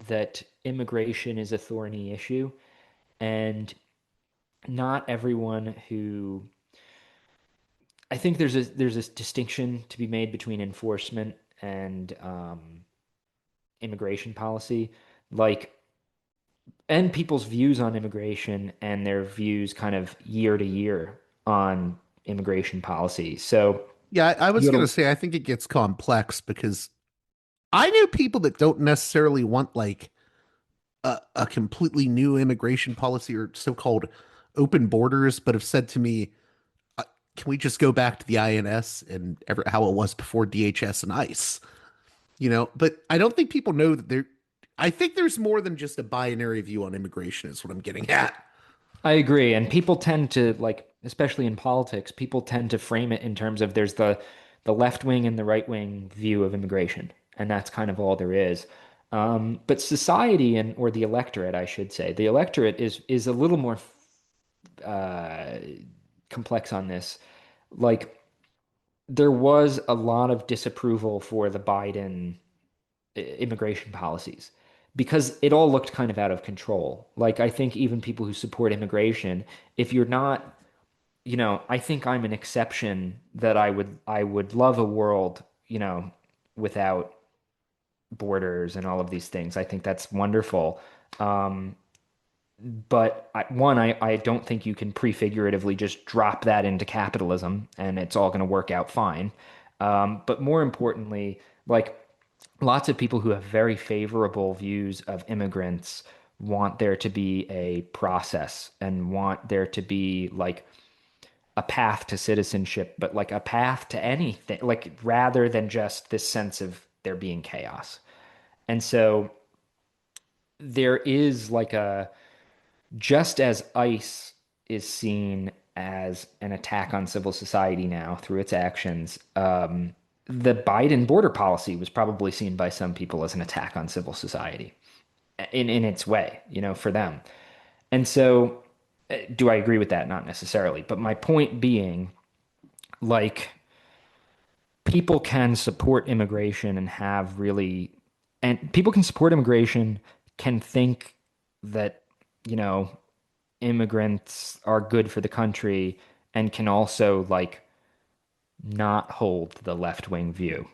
that immigration is a thorny issue, and not everyone who I think there's a distinction to be made between enforcement and immigration policy, like and people's views on immigration and their views kind of year to year on immigration policy. So Yeah, I was you gonna had say I think it gets complex because I know people that don't necessarily want like a completely new immigration policy or so-called open borders, but have said to me, uh, "Can we just go back to the INS and how it was before DHS and ICE?" But I don't think people know that there. I think there's more than just a binary view on immigration, is what I'm getting at. I agree. And people tend to like, especially in politics, people tend to frame it in terms of there's the left wing and the right wing view of immigration, and that's kind of all there is. But society and or the electorate, I should say, the electorate is a little more uh, complex on this. Like there was a lot of disapproval for the Biden immigration policies because it all looked kind of out of control. Like I think even people who support immigration, if you're not, I think I'm an exception that I would love a world, without borders and all of these things. I think that's wonderful. Um, but I don't think you can prefiguratively just drop that into capitalism and it's all going to work out fine. But more importantly, like lots of people who have very favorable views of immigrants want there to be a process and want there to be like a path to citizenship, but like a path to anything, like rather than just this sense of there being chaos. And so there is like a just as ICE is seen as an attack on civil society now through its actions, the Biden border policy was probably seen by some people as an attack on civil society in its way, for them. And so, do I agree with that? Not necessarily. But my point being, like, people can support immigration and have really, and people can support immigration, can think that, you know, immigrants are good for the country and can also like not hold the left wing view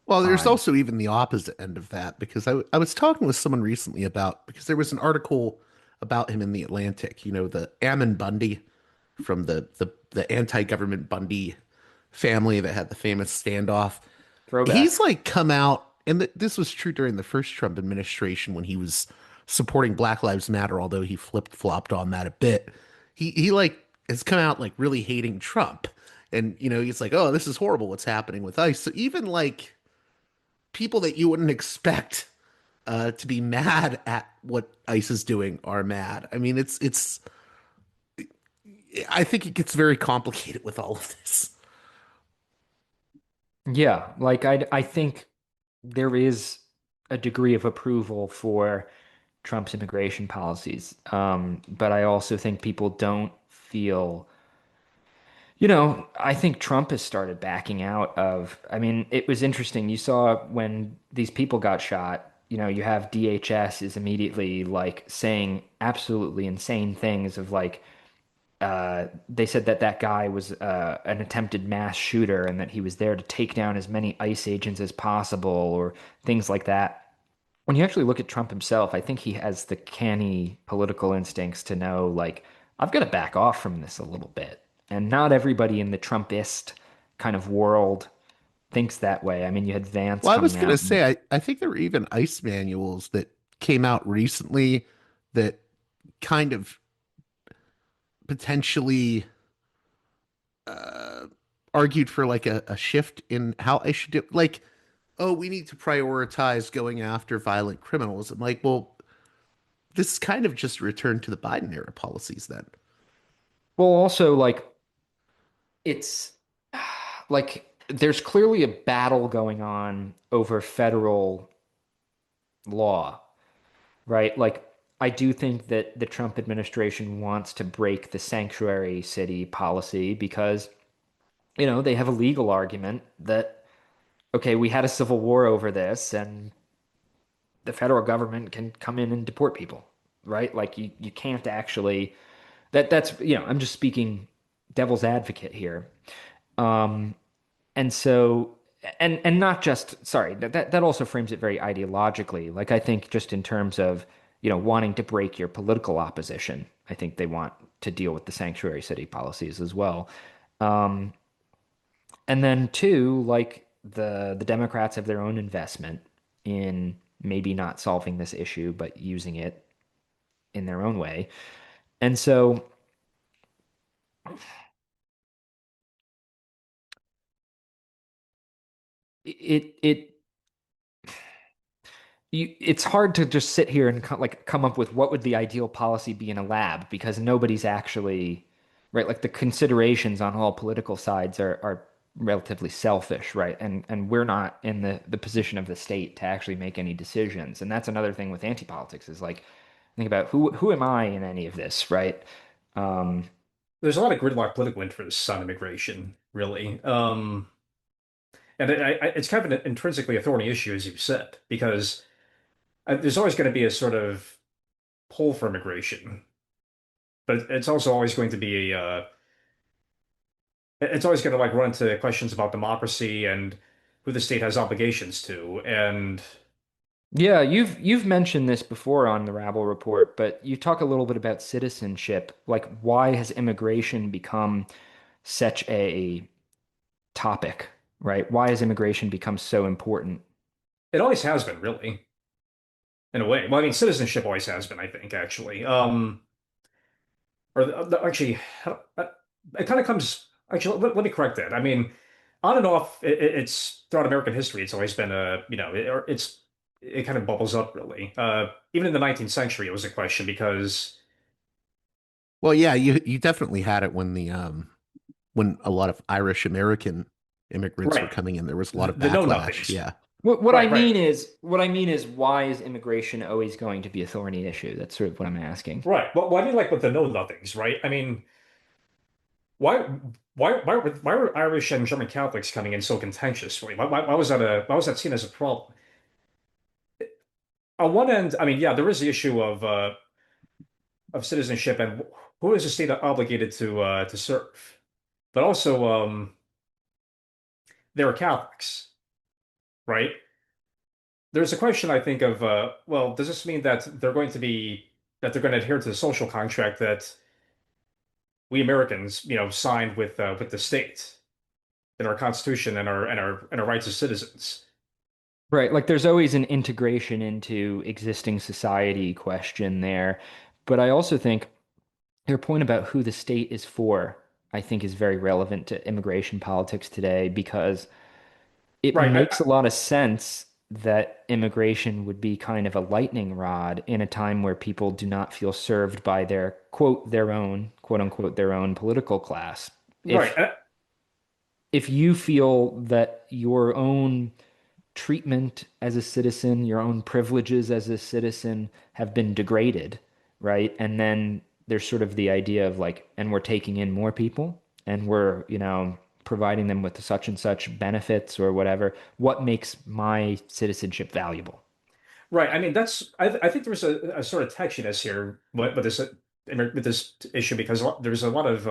Well, there's on. also even the opposite end of that because I was talking with someone recently about because there was an article about him in the Atlantic, the Ammon Bundy from the anti-government Bundy family that had the famous standoff. He's Throwback. like come out, and this was true during the first Trump administration when he was supporting Black Lives Matter, although he flipped-flopped on that a bit. He like has come out like really hating Trump. And he's like, "Oh, this is horrible what's happening with ICE." So even like people that you wouldn't expect to be mad at what ICE is doing are mad. I mean, it's. I think it gets very complicated with all of this. Yeah, like I think there is a degree of approval for Trump's immigration policies. But I also think people don't feel, I think Trump has started backing out of, I mean, it was interesting. You saw when these people got shot, you have DHS is immediately like saying absolutely insane things of like, they said that that guy was an attempted mass shooter and that he was there to take down as many ICE agents as possible or things like that. When you actually look at Trump himself, I think he has the canny political instincts to know, like, I've got to back off from this a little bit. And not everybody in the Trumpist kind of world thinks that way. I mean, you had Vance Well, I was coming going to out. say, I think there were even ICE manuals that came out recently that kind of potentially uh, argued for like a shift in how I should do. Like, oh, we need to prioritize going after violent criminals. I'm like, well, this is kind of just a return to the Biden era policies then. Well, also, like, it's like there's clearly a battle going on over federal law, right? Like, I do think that the Trump administration wants to break the sanctuary city policy because they have a legal argument that, okay, we had a civil war over this and the federal government can come in and deport people, right? Like you can't actually I'm just speaking devil's advocate here. Um, and so and not just sorry, that also frames it very ideologically. Like I think just in terms of, wanting to break your political opposition, I think they want to deal with the sanctuary city policies as well. Um, And then two, like the Democrats have their own investment in maybe not solving this issue, but using it in their own way. And so it it's hard to just sit here and come up with what would the ideal policy be in a lab because nobody's actually right. Like the considerations on all political sides are relatively selfish, right? And we're not in the position of the state to actually make any decisions. And that's another thing with anti-politics is like think about who am I in any of this, right? Um, There's a lot of gridlock political interests on immigration, really. And it's kind of an intrinsically a thorny issue, as you said, because there's always going to be a sort of pull for immigration, but it's also always going to be it's always going to like run into questions about democracy and who the state has obligations to. And yeah, you've mentioned this before on the Rabble report, but you talk a little bit about citizenship. Like, why has immigration become such a topic, right? Why has immigration become so important? it always has been, really, in a way. Well, I mean, citizenship always has been, I think, actually. Or actually, uh, it kind of comes. Actually, let me correct that. I mean, on and off, it's throughout American history. It's always been it kind of bubbles up really. Even in the 19th century, it was a question because Well, yeah, you definitely had it when a lot of Irish American immigrants were right, coming in, there was a lot of the know backlash. nothings. Yeah. What I Right. mean is, why is immigration always going to be a thorny issue? That's sort of what I'm asking. Right. Well, I mean, like with the know nothings, right? I mean, why, why were Irish and German Catholics coming in so contentiously? Why was that seen as a problem? On one end, I mean, yeah, there is the issue of citizenship and who is the state obligated to serve, but also they were Catholics, right? There's a question I think of, well, does this mean that they're going to adhere to the social contract that we Americans, signed with the state in our Constitution and our rights as citizens. Right, like there's always an integration into existing society question there. But I also think your point about who the state is for, I think is very relevant to immigration politics today because it Right. makes a lot of sense that immigration would be kind of a lightning rod in a time where people do not feel served by quote unquote, their own political class. Right. If if you feel that your own treatment as a citizen, your own privileges as a citizen have been degraded, right? And then there's sort of the idea of like, and we're taking in more people and we're, providing them with such and such benefits or whatever. What makes my citizenship valuable? Right. I mean, I think there's a sort of touchiness here with this issue because there's a lot of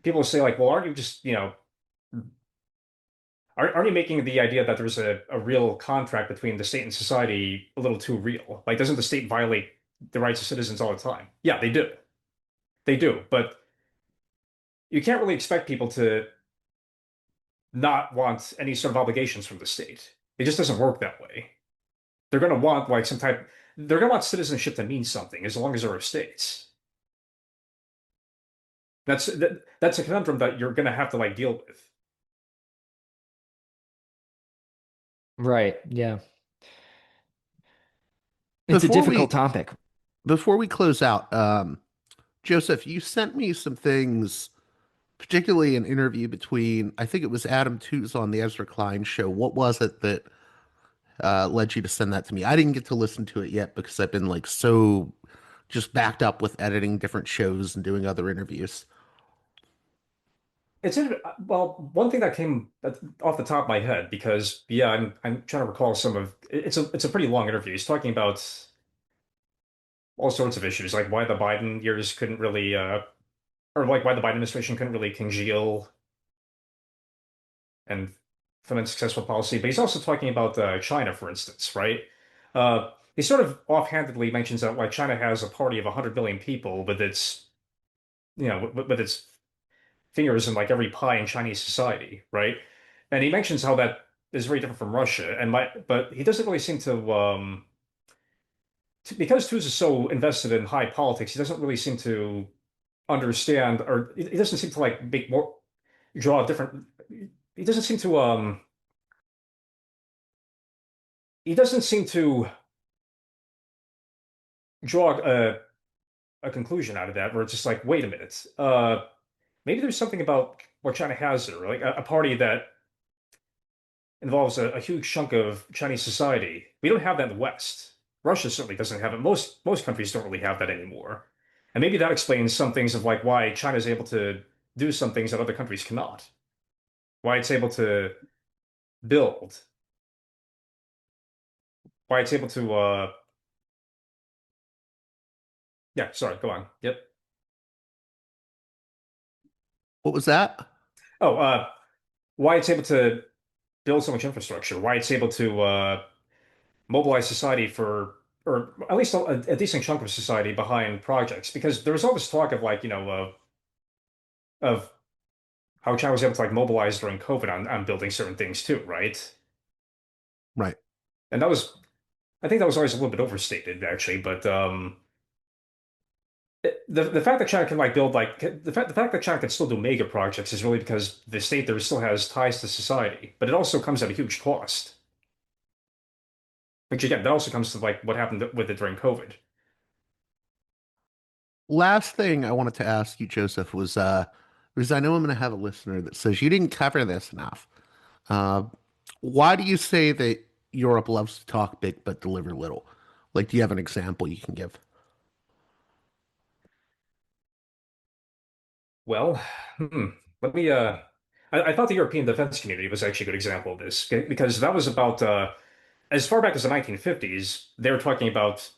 people say like, well, aren't you just, aren't you making the idea that there's a real contract between the state and society a little too real? Like, doesn't the state violate the rights of citizens all the time? Yeah, they do. They do. But you can't really expect people to not want any sort of obligations from the state. It just doesn't work that way. They're going to want like they're going to want citizenship to mean something as long as there are states. That's a conundrum that you're going to have to like deal with. Right. Yeah. It's a Before difficult we topic. before we close out, Joseph, you sent me some things, particularly an interview between, I think it was Adam Tooze on the Ezra Klein show. What was it that led you to send that to me? I didn't get to listen to it yet because I've been like so just backed up with editing different shows and doing other interviews. Well, one thing that came off the top of my head because yeah, I'm trying to recall some of it's a pretty long interview. He's talking about all sorts of issues, like why the Biden years couldn't really or like why the Biden administration couldn't really congeal and fund successful policy. But he's also talking about China, for instance, right? He sort of offhandedly mentions that like China has a party of 100 million people, with its with its fingers in like every pie in Chinese society, right? And he mentions how that is very different from Russia, but he doesn't really seem because Tooze is so invested in high politics, he doesn't really seem to understand, or he doesn't seem to like make more draw a different. He doesn't seem to he doesn't seem to draw a conclusion out of that where it's just like, wait a minute, maybe there's something about what China has there, like a party that involves a huge chunk of Chinese society. We don't have that in the West. Russia certainly doesn't have it. Most countries don't really have that anymore. And maybe that explains some things of like why China is able to do some things that other countries cannot. Why it's able to build, why it's able to yeah, sorry, go on. Yep. What was that? Oh, why it's able to build so much infrastructure, why it's able to mobilize society or at least a decent chunk of society behind projects. Because there was all this talk of like, of how China was able to like mobilize during COVID on building certain things too, right? Right. And I think that was always a little bit overstated actually, but the fact that China can like build like the fact that China can still do mega projects is really because the state there still has ties to society, but it also comes at a huge cost. Which again, that also comes to like what happened with it during COVID. Last thing I wanted to ask you, Joseph, was because I know I'm going to have a listener that says you didn't cover this enough. Uh, why do you say that Europe loves to talk big but deliver little? Like, do you have an example you can give? Well, hmm, let me I thought the European defense community was actually a good example of this because that was about as far back as the 1950s, they were talking about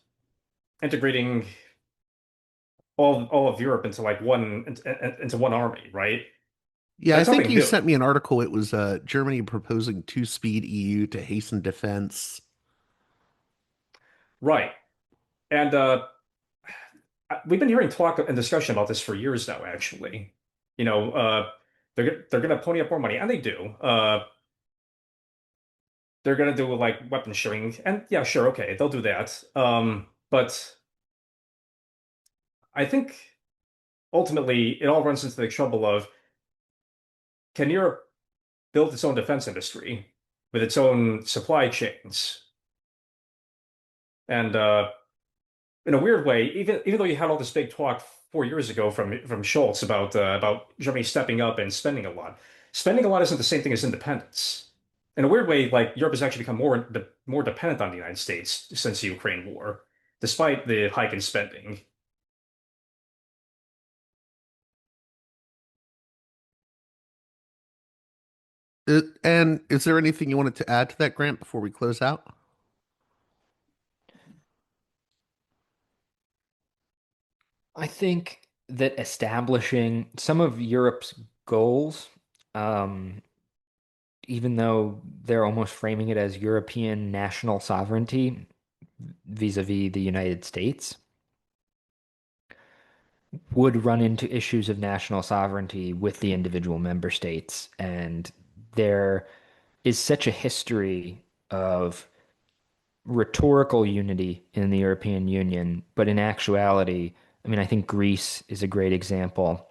integrating all of Europe into like into one army, right? Yeah, I That's think nothing you new. sent me an article. It was Germany proposing two-speed EU to hasten defense. Right. And we've been hearing talk and discussion about this for years now, actually. You know, they're gonna pony up more money, and they do. They're gonna do like weapon sharing, and yeah, sure, okay, they'll do that. But I think ultimately it all runs into the trouble of can Europe build its own defense industry with its own supply chains? And in a weird way, even though you had all this big talk 4 years ago from Scholz about Germany stepping up and spending a lot, spending a lot isn't the same thing as independence. In a weird way, like Europe has actually become more dependent on the United States since the Ukraine war, despite the hike in spending. And is there anything you wanted to add to that, Grant, before we close out? I think that establishing some of Europe's goals, um, even though they're almost framing it as European national sovereignty vis-a-vis the United States, would run into issues of national sovereignty with the individual member states. And there is such a history of rhetorical unity in the European Union, but in actuality, I mean, I think Greece is a great example.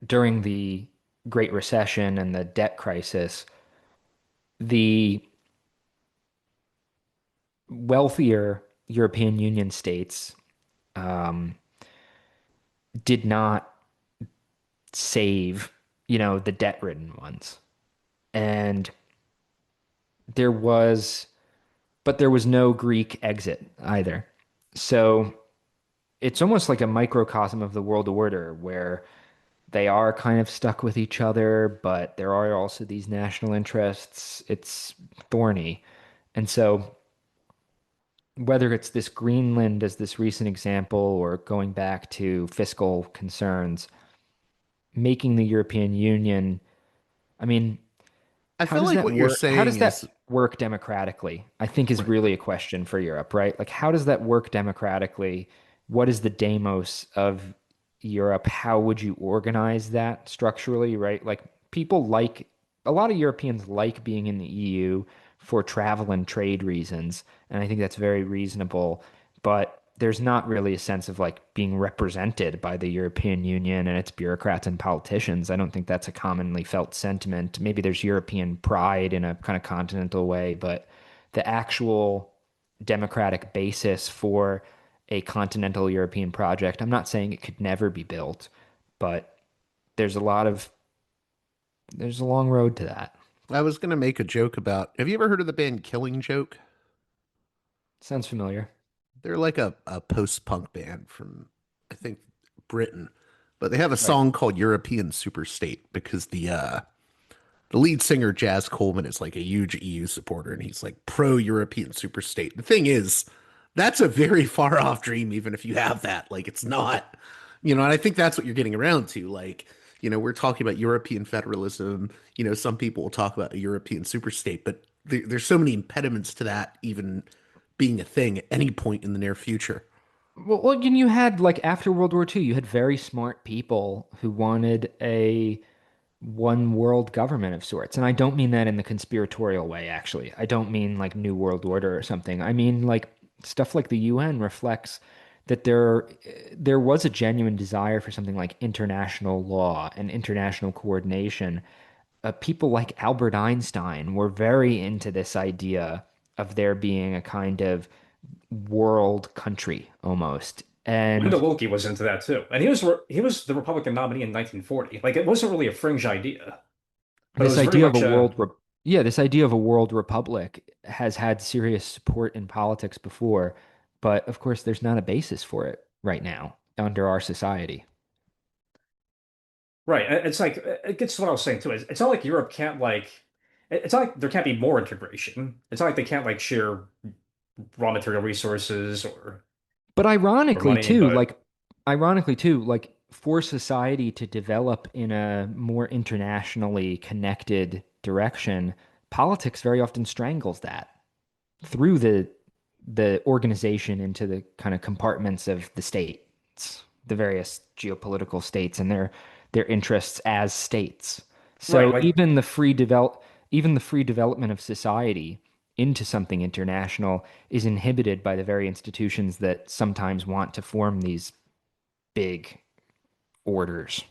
During the Great Recession and the debt crisis, the wealthier European Union states um, did not save, the debt-ridden ones. And there was, but there was no Greek exit either. So it's almost like a microcosm of the world order where they are kind of stuck with each other, but there are also these national interests. It's thorny. And so whether it's this Greenland as this recent example or going back to fiscal concerns, making the European Union, I mean, I how feel does like that what you're work? How does saying that is work democratically? I think is right. really a question for Europe, right? Like, how does that work democratically? What is the demos of Europe? How would you organize that structurally, right? Like, people like a lot of Europeans like being in the EU for travel and trade reasons, and I think that's very reasonable. But there's not really a sense of like being represented by the European Union and its bureaucrats and politicians. I don't think that's a commonly felt sentiment. Maybe there's European pride in a kind of continental way, but the actual democratic basis for a continental European project, I'm not saying it could never be built, but there's a lot of there's a long road to that. I was going to make a joke about, have you ever heard of the band Killing Joke? Sounds familiar. They're like a post-punk band from, I think, Britain, but they have a Right. song called European Superstate because the lead singer Jazz Coleman is like a huge EU supporter and he's like pro-European superstate. The thing is, that's a very far off dream, even if you have that. Like it's not, and I think that's what you're getting around to. Like, we're talking about European federalism. Some people will talk about a European superstate, but there's so many impediments to that even being a thing at any point in the near future. Well, and you had like after World War II, you had very smart people who wanted a one world government of sorts. And I don't mean that in the conspiratorial way, actually. I don't mean like New World Order or something. I mean like stuff like the UN reflects that there was a genuine desire for something like international law and international coordination. People like Albert Einstein were very into this idea of there being a kind of world country almost. Wendell And Willkie was into that too, and he was the Republican nominee in 1940. Like it wasn't really a fringe idea, but it this was very idea of a much a yeah, this idea of a world republic has had serious support in politics before, but of course there's not a basis for it right now under our society. right. It's like it gets to what I was saying too. It's not like Europe can't like. It's not like there can't be more integration. It's not like they can't like share raw material resources But or money. But ironically too, like for society to develop in a more internationally connected direction, politics very often strangles that through the organization into the kind of compartments of the states, the various geopolitical states and their interests as states. right, So like even the free development of society into something international is inhibited by the very institutions that sometimes want to form these big orders.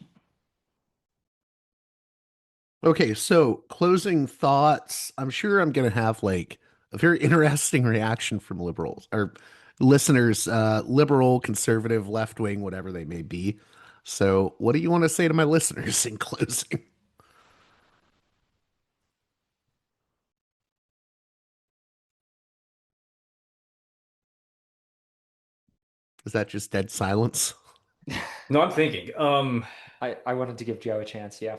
Okay, so closing thoughts. I'm sure I'm going to have like a very interesting reaction from liberals or listeners, liberal, conservative, left wing, whatever they may be. So, what do you want to say to my listeners in closing? Is that just dead silence? No, I'm thinking. I wanted to give Joe a chance. Yeah.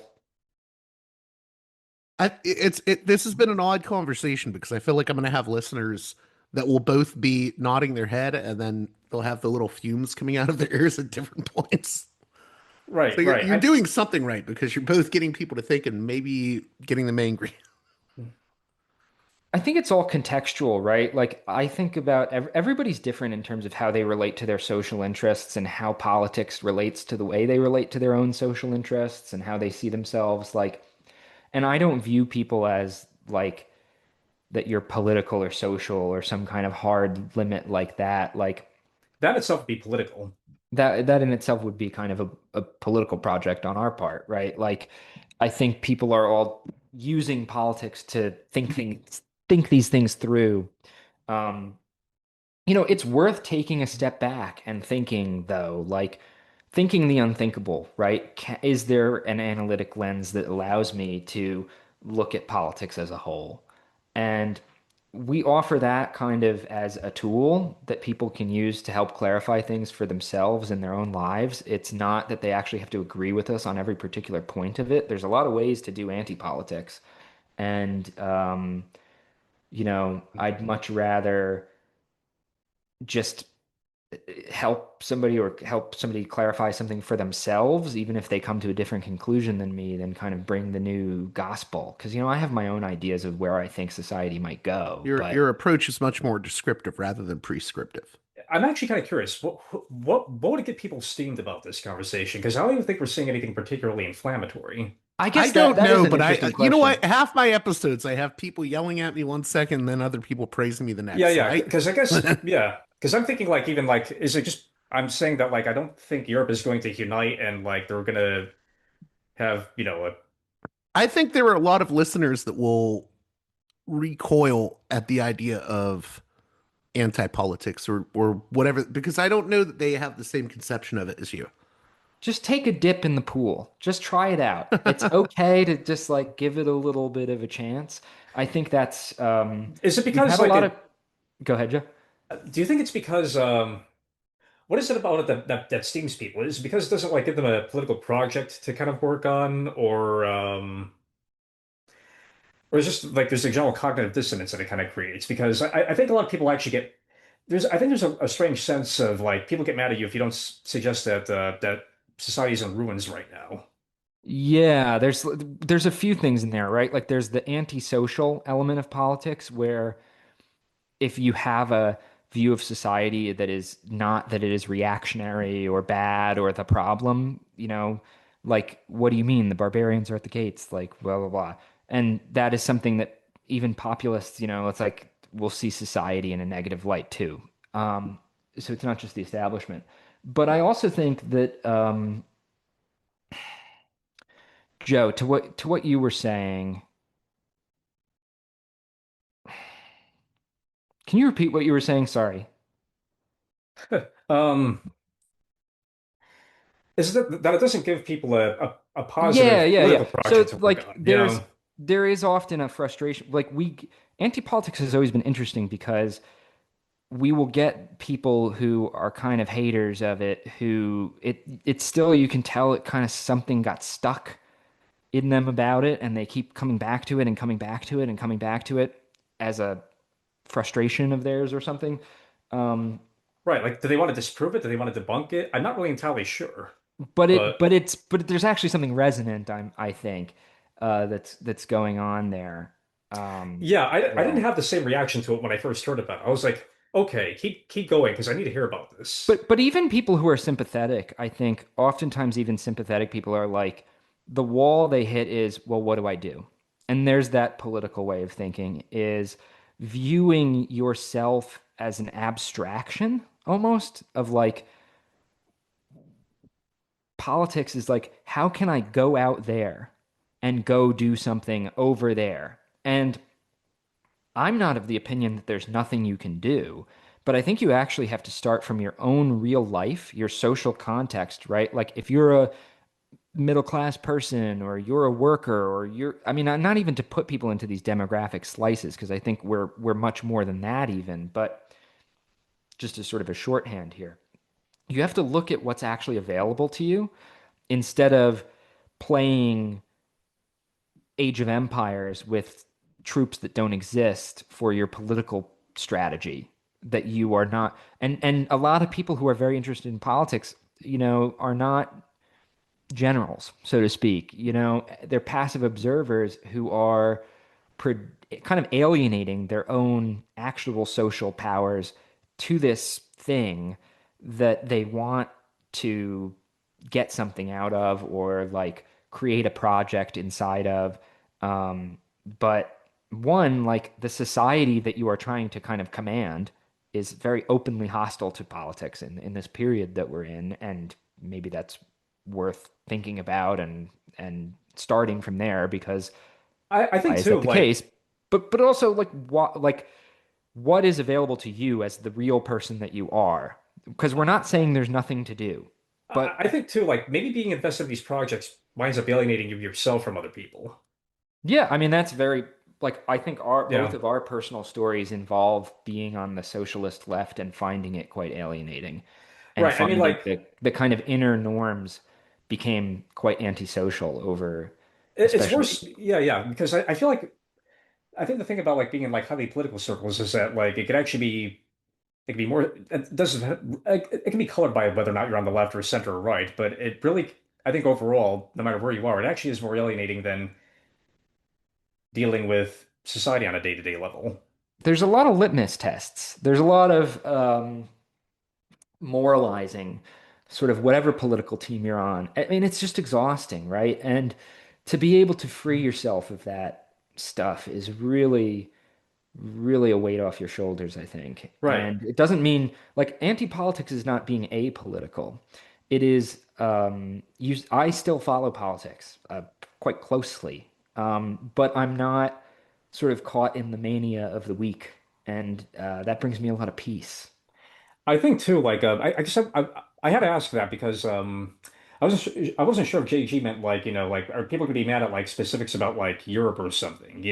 This has been an odd conversation because I feel like I'm going to have listeners that will both be nodding their head and then they'll have the little fumes coming out of their ears at different points. So Right, you're right. doing something right because you're both getting people to think and maybe getting them angry. I think it's all contextual, right? Like I think about everybody's different in terms of how they relate to their social interests and how politics relates to the way they relate to their own social interests and how they see themselves. Like, and I don't view people as like that you're political or social or some kind of hard limit like that. Like That itself would be political. that in itself would be kind of a political project on our part, right? Like I think people are all using politics to think these things through. Um, it's worth taking a step back and thinking, though, like thinking the unthinkable, right? Is there an analytic lens that allows me to look at politics as a whole? And we offer that kind of as a tool that people can use to help clarify things for themselves in their own lives. It's not that they actually have to agree with us on every particular point of it. There's a lot of ways to do anti-politics. And, I'd much rather just help somebody clarify something for themselves, even if they come to a different conclusion than me, then kind of bring the new gospel. Because, I have my own ideas of where I think society might go, but Your approach is much more descriptive rather than prescriptive. I'm actually kind of curious. What would get people steamed about this conversation? Because I don't even think we're seeing anything particularly inflammatory. I I guess that don't that is know, an but interesting you know question. what? Half my episodes, I have people yelling at me one second, and then other people praising me the Yeah, next. So yeah. Because I guess, yeah. Because I'm thinking like even like is it just I'm saying that like I don't think Europe is going to unite and like they're gonna have a I think there are a lot of listeners that will recoil at the idea of anti-politics or whatever because I don't know that they have the same conception of it as you. Just take a dip in the pool. Just try it out. It's okay to just like give it a little bit of a chance. I think that's is it we've because had a like lot of it go ahead, Joe. do you think it's because what is it about it that steams people? Is it because it doesn't like give them a political project to kind of work on or it's just like there's a general cognitive dissonance that it kind of creates because I think a lot of people actually get I think there's a strange sense of like people get mad at you if you don't suggest that society's in ruins right now. Yeah, there's a few things in there, right? Like there's the antisocial element of politics where if you have a view of society that is not that it is reactionary or bad or the problem, like what do you mean the barbarians are at the gates, like blah blah blah. And that is something that even populists, it's like we'll see society in a negative light too. So it's not just the establishment. But I also think that Joe, to what you were saying, can you repeat what you were saying? Sorry. Um, is that it doesn't give people a Yeah, positive yeah, yeah. political project So to work like on, there is often a frustration. Like anti-politics has always been interesting because we will get people who are kind of haters of it, who it's still you can tell it kind of something got stuck in them about it, and they keep coming back to it and coming back to it and coming back to it as a frustration of theirs or something. Um, Right. Like, do they want to disprove it? Do they want to debunk it? I'm not really entirely sure, but but there's actually something resonant, I think, that's going on there. yeah, I didn't Yeah. have the same reaction to it when I first heard about it. I was like, okay, keep going because I need to hear about this. But even people who are sympathetic, I think oftentimes even sympathetic people are like, the wall they hit is, well, what do I do? And there's that political way of thinking is viewing yourself as an abstraction almost of like politics is like, how can I go out there and go do something over there? And I'm not of the opinion that there's nothing you can do, but I think you actually have to start from your own real life, your social context, right? Like if you're a middle class person or you're a worker or I mean, not even to put people into these demographic slices, because I think we're much more than that even, but just as sort of a shorthand here. you have to look at what's actually available to you instead of playing Age of Empires with troops that don't exist for your political strategy that you are not. And a lot of people who are very interested in politics, are not generals, so to speak. They're passive observers who are pre kind of alienating their own actual social powers to this thing that they want to get something out of or like create a project inside of. Um, but one, like the society that you are trying to kind of command is very openly hostile to politics in this period that we're in. And maybe that's worth thinking about and starting from there because I why think is too, that the like case? But also what is available to you as the real person that you are? Because we're not saying there's nothing to do, but I think too, like maybe being invested in these projects winds up alienating you yourself from other people. yeah, I mean that's very like I think our both Yeah. of our personal stories involve being on the socialist left and finding it quite alienating and Right. I mean, finding like the kind of inner norms became quite antisocial over it's especially worse. Yeah, yeah. Because I feel like I think the thing about like being in like highly political circles is that like it can be more it doesn't it can be colored by whether or not you're on the left or center or right, but it really I think overall, no matter where you are, it actually is more alienating than dealing with society on a day-to-day level. there's a lot of litmus tests. There's a lot of moralizing sort of whatever political team you're on. I mean, it's just exhausting, right? And to be able to free yourself of that stuff is really, really a weight off your shoulders, I think. Right. And it doesn't mean like anti-politics is not being apolitical. It is, I still follow politics quite closely, but I'm not sort of caught in the mania of the week. And that brings me a lot of peace. I think too, like I guess I had to ask that because I wasn't sure if JG meant like like are people gonna be mad at like specifics about like Europe or something,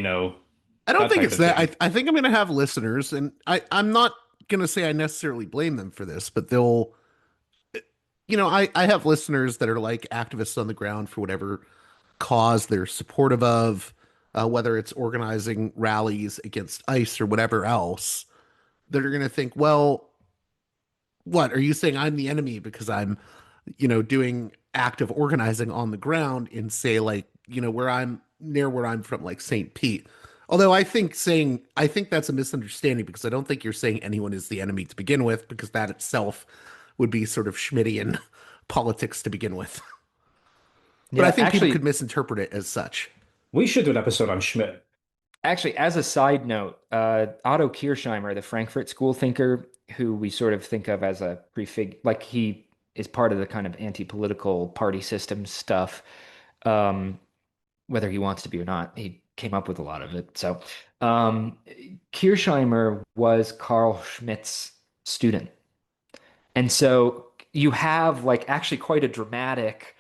I don't that think type it's of that. thing. I think I'm going to have listeners, and I'm not going to say I necessarily blame them for this, but they'll, I have listeners that are like activists on the ground for whatever cause they're supportive of, whether it's organizing rallies against ICE or whatever else, that are going to think, well, what are you saying? I'm the enemy because I'm, doing active organizing on the ground in say like, where I'm near where I'm from, like St. Pete. Although I think that's a misunderstanding because I don't think you're saying anyone is the enemy to begin with, because that itself would be sort of Schmittian politics to begin with. But I Yeah, think people could misinterpret it as such. We should do an episode on Schmidt. actually, as a side note, Otto Kirchheimer, the Frankfurt School thinker, who we sort of think of as a prefig, like he is part of the kind of anti-political party system stuff, um, whether he wants to be or not. He came up with a lot of it. So, um, Kirchheimer was Carl Schmitt's student. And so you have like actually quite a dramatic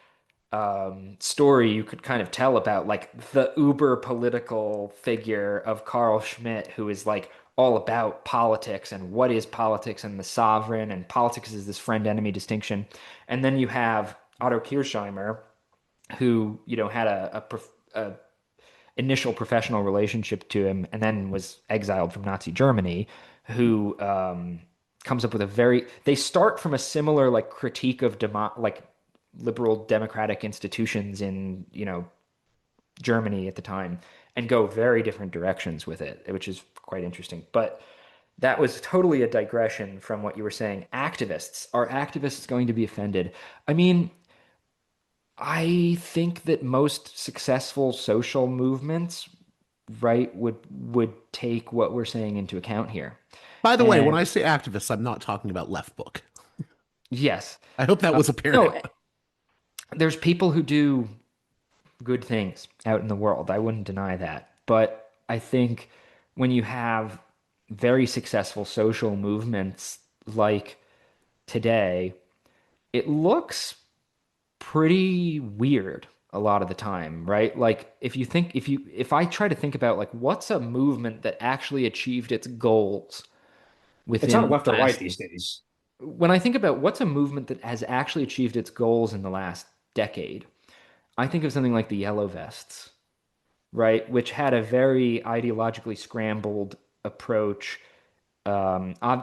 story you could kind of tell about like the uber political figure of Carl Schmitt, who is like all about politics and what is politics and the sovereign, and politics is this friend enemy distinction. And then you have Otto Kirchheimer, who, had a initial professional relationship to him and then was exiled from Nazi Germany, who comes up with they start from a similar like critique of like liberal democratic institutions in, Germany at the time and go very different directions with it, which is quite interesting. But that was totally a digression from what you were saying. Activists, are activists going to be offended? I mean, I think that most successful social movements, right, would take what we're saying into account here. By the way, when And I say activists, I'm not talking about left book. yes, I hope that was apparent. no, there's people who do good things out in the world. I wouldn't deny that. But I think when you have very successful social movements like today, it looks pretty weird a lot of the time, right? Like if I try to think about like what's a movement that actually achieved its goals It's not within left the or right last these days. when I think about what's a movement that has actually achieved its goals in the last decade, I think of something like the Yellow Vests, right? Which had a very ideologically scrambled approach.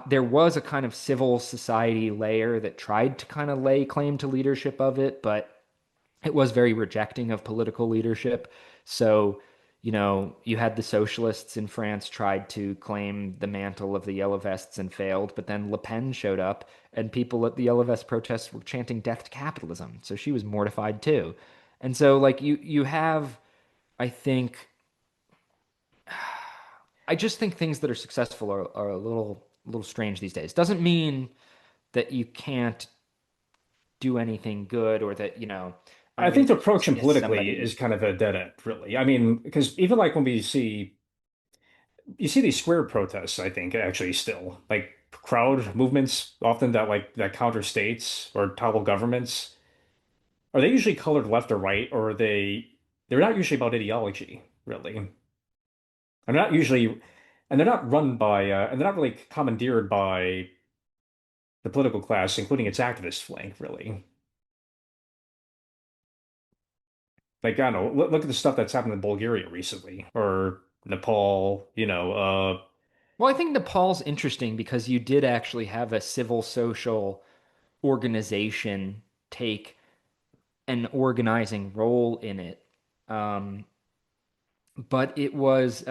There was a kind of civil society layer that tried to kind of lay claim to leadership of it, but it was very rejecting of political leadership. So, you had the socialists in France tried to claim the mantle of the Yellow Vests and failed, but then Le Pen showed up and people at the Yellow Vest protests were chanting death to capitalism. So she was mortified too. And so like you have, I think, I just think things that are successful are a little strange these days. Doesn't mean that you can't do anything good or that, I I don't mean think the to approach him dismiss politically is somebody. kind of a dead end, really. I mean, because even like when you see these square protests, I think actually still like crowd movements often that counter states or topple governments. Are they usually colored left or right, or they're not usually about ideology, really. And they're not usually and they're not run by and they're not really commandeered by the political class, including its activist flank, really. Like, I don't know, look at the stuff that's happened in Bulgaria recently, or Nepal, Well, I think Nepal's interesting because you did actually have a civil social organization take an organizing role in it. Um, but it was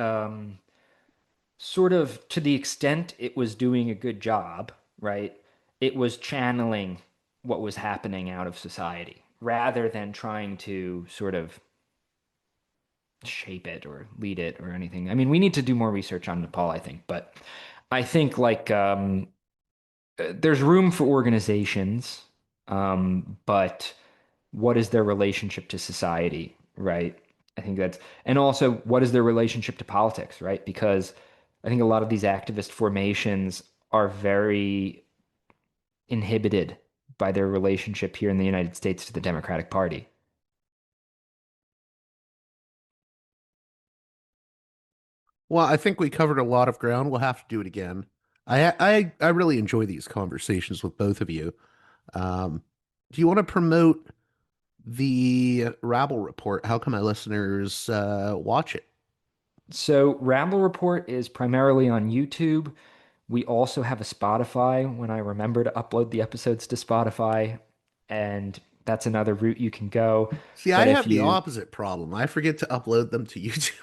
sort of to the extent it was doing a good job, right? It was channeling what was happening out of society rather than trying to sort of shape it or lead it or anything. I mean, we need to do more research on Nepal, I think, but I think like there's room for organizations, but what is their relationship to society, right? I think that's, and also what is their relationship to politics, right? Because I think a lot of these activist formations are very inhibited by their relationship here in the United States to the Democratic Party. Well, I think we covered a lot of ground. We'll have to do it again. I really enjoy these conversations with both of you. Um, do you want to promote the Rabble report? How can my listeners watch it? So, Rabble Report is primarily on YouTube. We also have a Spotify when I remember to upload the episodes to Spotify, and that's another route you can go. See, I But if have the you, opposite problem. I forget to upload them to YouTube.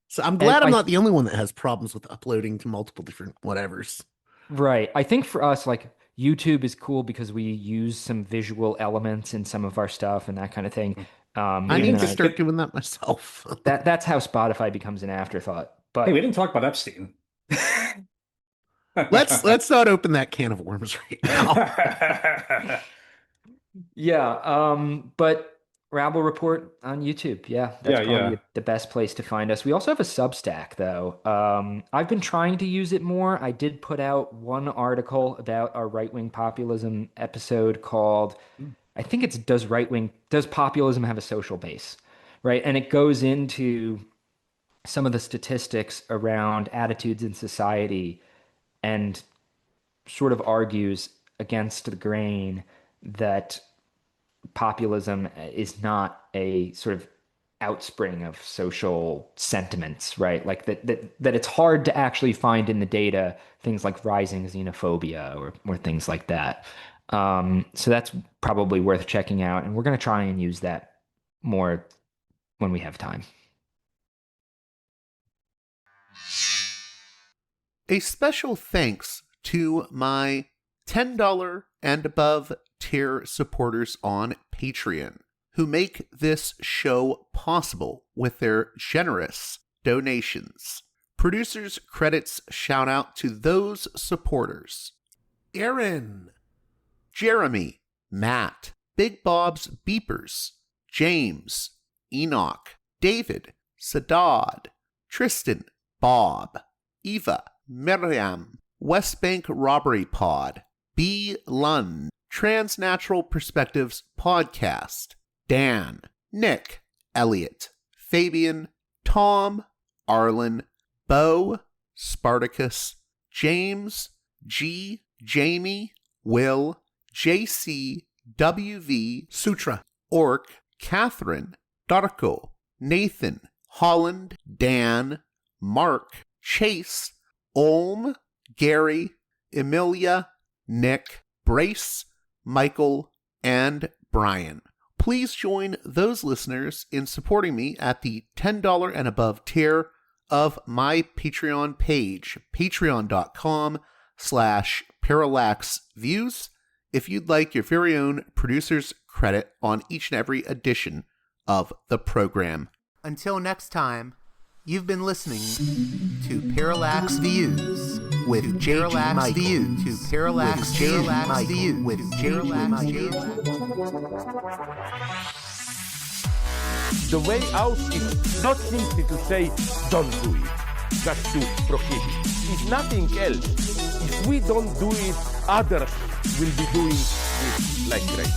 So I'm and glad I'm I, not the only one that has problems with uploading to multiple different whatevers. right, I think for us, like YouTube is cool because we use some visual elements in some of our stuff and that kind of thing. I we And need then to didn't I, start doing that myself. that's how Spotify becomes an afterthought. hey, we But didn't talk about Epstein. Let's not open that can of worms right now. yeah, but Rabble Report on YouTube. Yeah, that's Yeah, probably yeah. the best place to find us. We also have a Substack though. I've been trying to use it more. I did put out one article about our right-wing populism episode called, I think it's does populism have a social base? Right? And it goes into some of the statistics around attitudes in society and sort of argues against the grain that populism is not a sort of outspring of social sentiments, right? Like that it's hard to actually find in the data things like rising xenophobia or things like that. So that's probably worth checking out, and we're going to try and use that more when we have time. A special thanks to my $10 and above tier supporters on Patreon who make this show possible with their generous donations. Producers credits shout out to those supporters: Aaron, Jeremy, Matt, Big Bob's Beepers, James, Enoch, David, Sadad, Tristan, Bob, Eva, Miriam, West Bank Robbery Pod, B. Lund, Transnatural Perspectives Podcast, Dan, Nick, Elliot, Fabian, Tom, Arlen, Bo, Spartacus, James, G, Jamie, Will, JC, WV, Sutra, Orc, Catherine, Darko, Nathan, Holland, Dan, Mark, Chase, Olm, Gary, Emilia, Nick, Brace, Michael, and Brian. Please join those listeners in supporting me at the $10 and above tier of my Patreon page, patreon.com/Parallax Views, if you'd like your very own producer's credit on each and every edition of the program. Until next time, you've been listening to Parallax Views with Parallax Views to Parallax Views with Parallax Views. The way out is not simply to say, don't do it, just to prohibit. It's nothing else. If we don't do it, others will be doing it like crazy.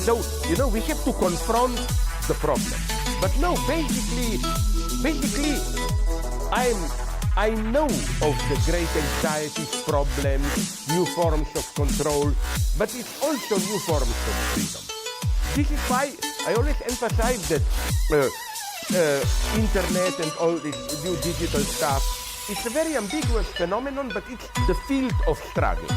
So, we have to confront the problem. But no, basically, I know of the great anxieties, problems, new forms of control, but it's also new forms of freedom. This is why I always emphasize that internet and all this new digital stuff, it's a very ambiguous phenomenon, but it's the field of struggle.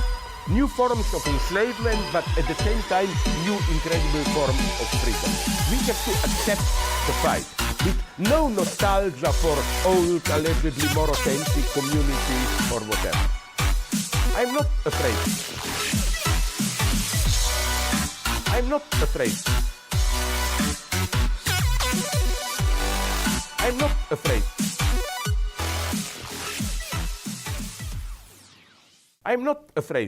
New forms of enslavement, but at the same time, new incredible forms of freedom. We have to accept the fight with no nostalgia for old, allegedly more authentic communities or whatever. I'm not afraid. I'm not afraid. I'm not afraid. I'm not afraid.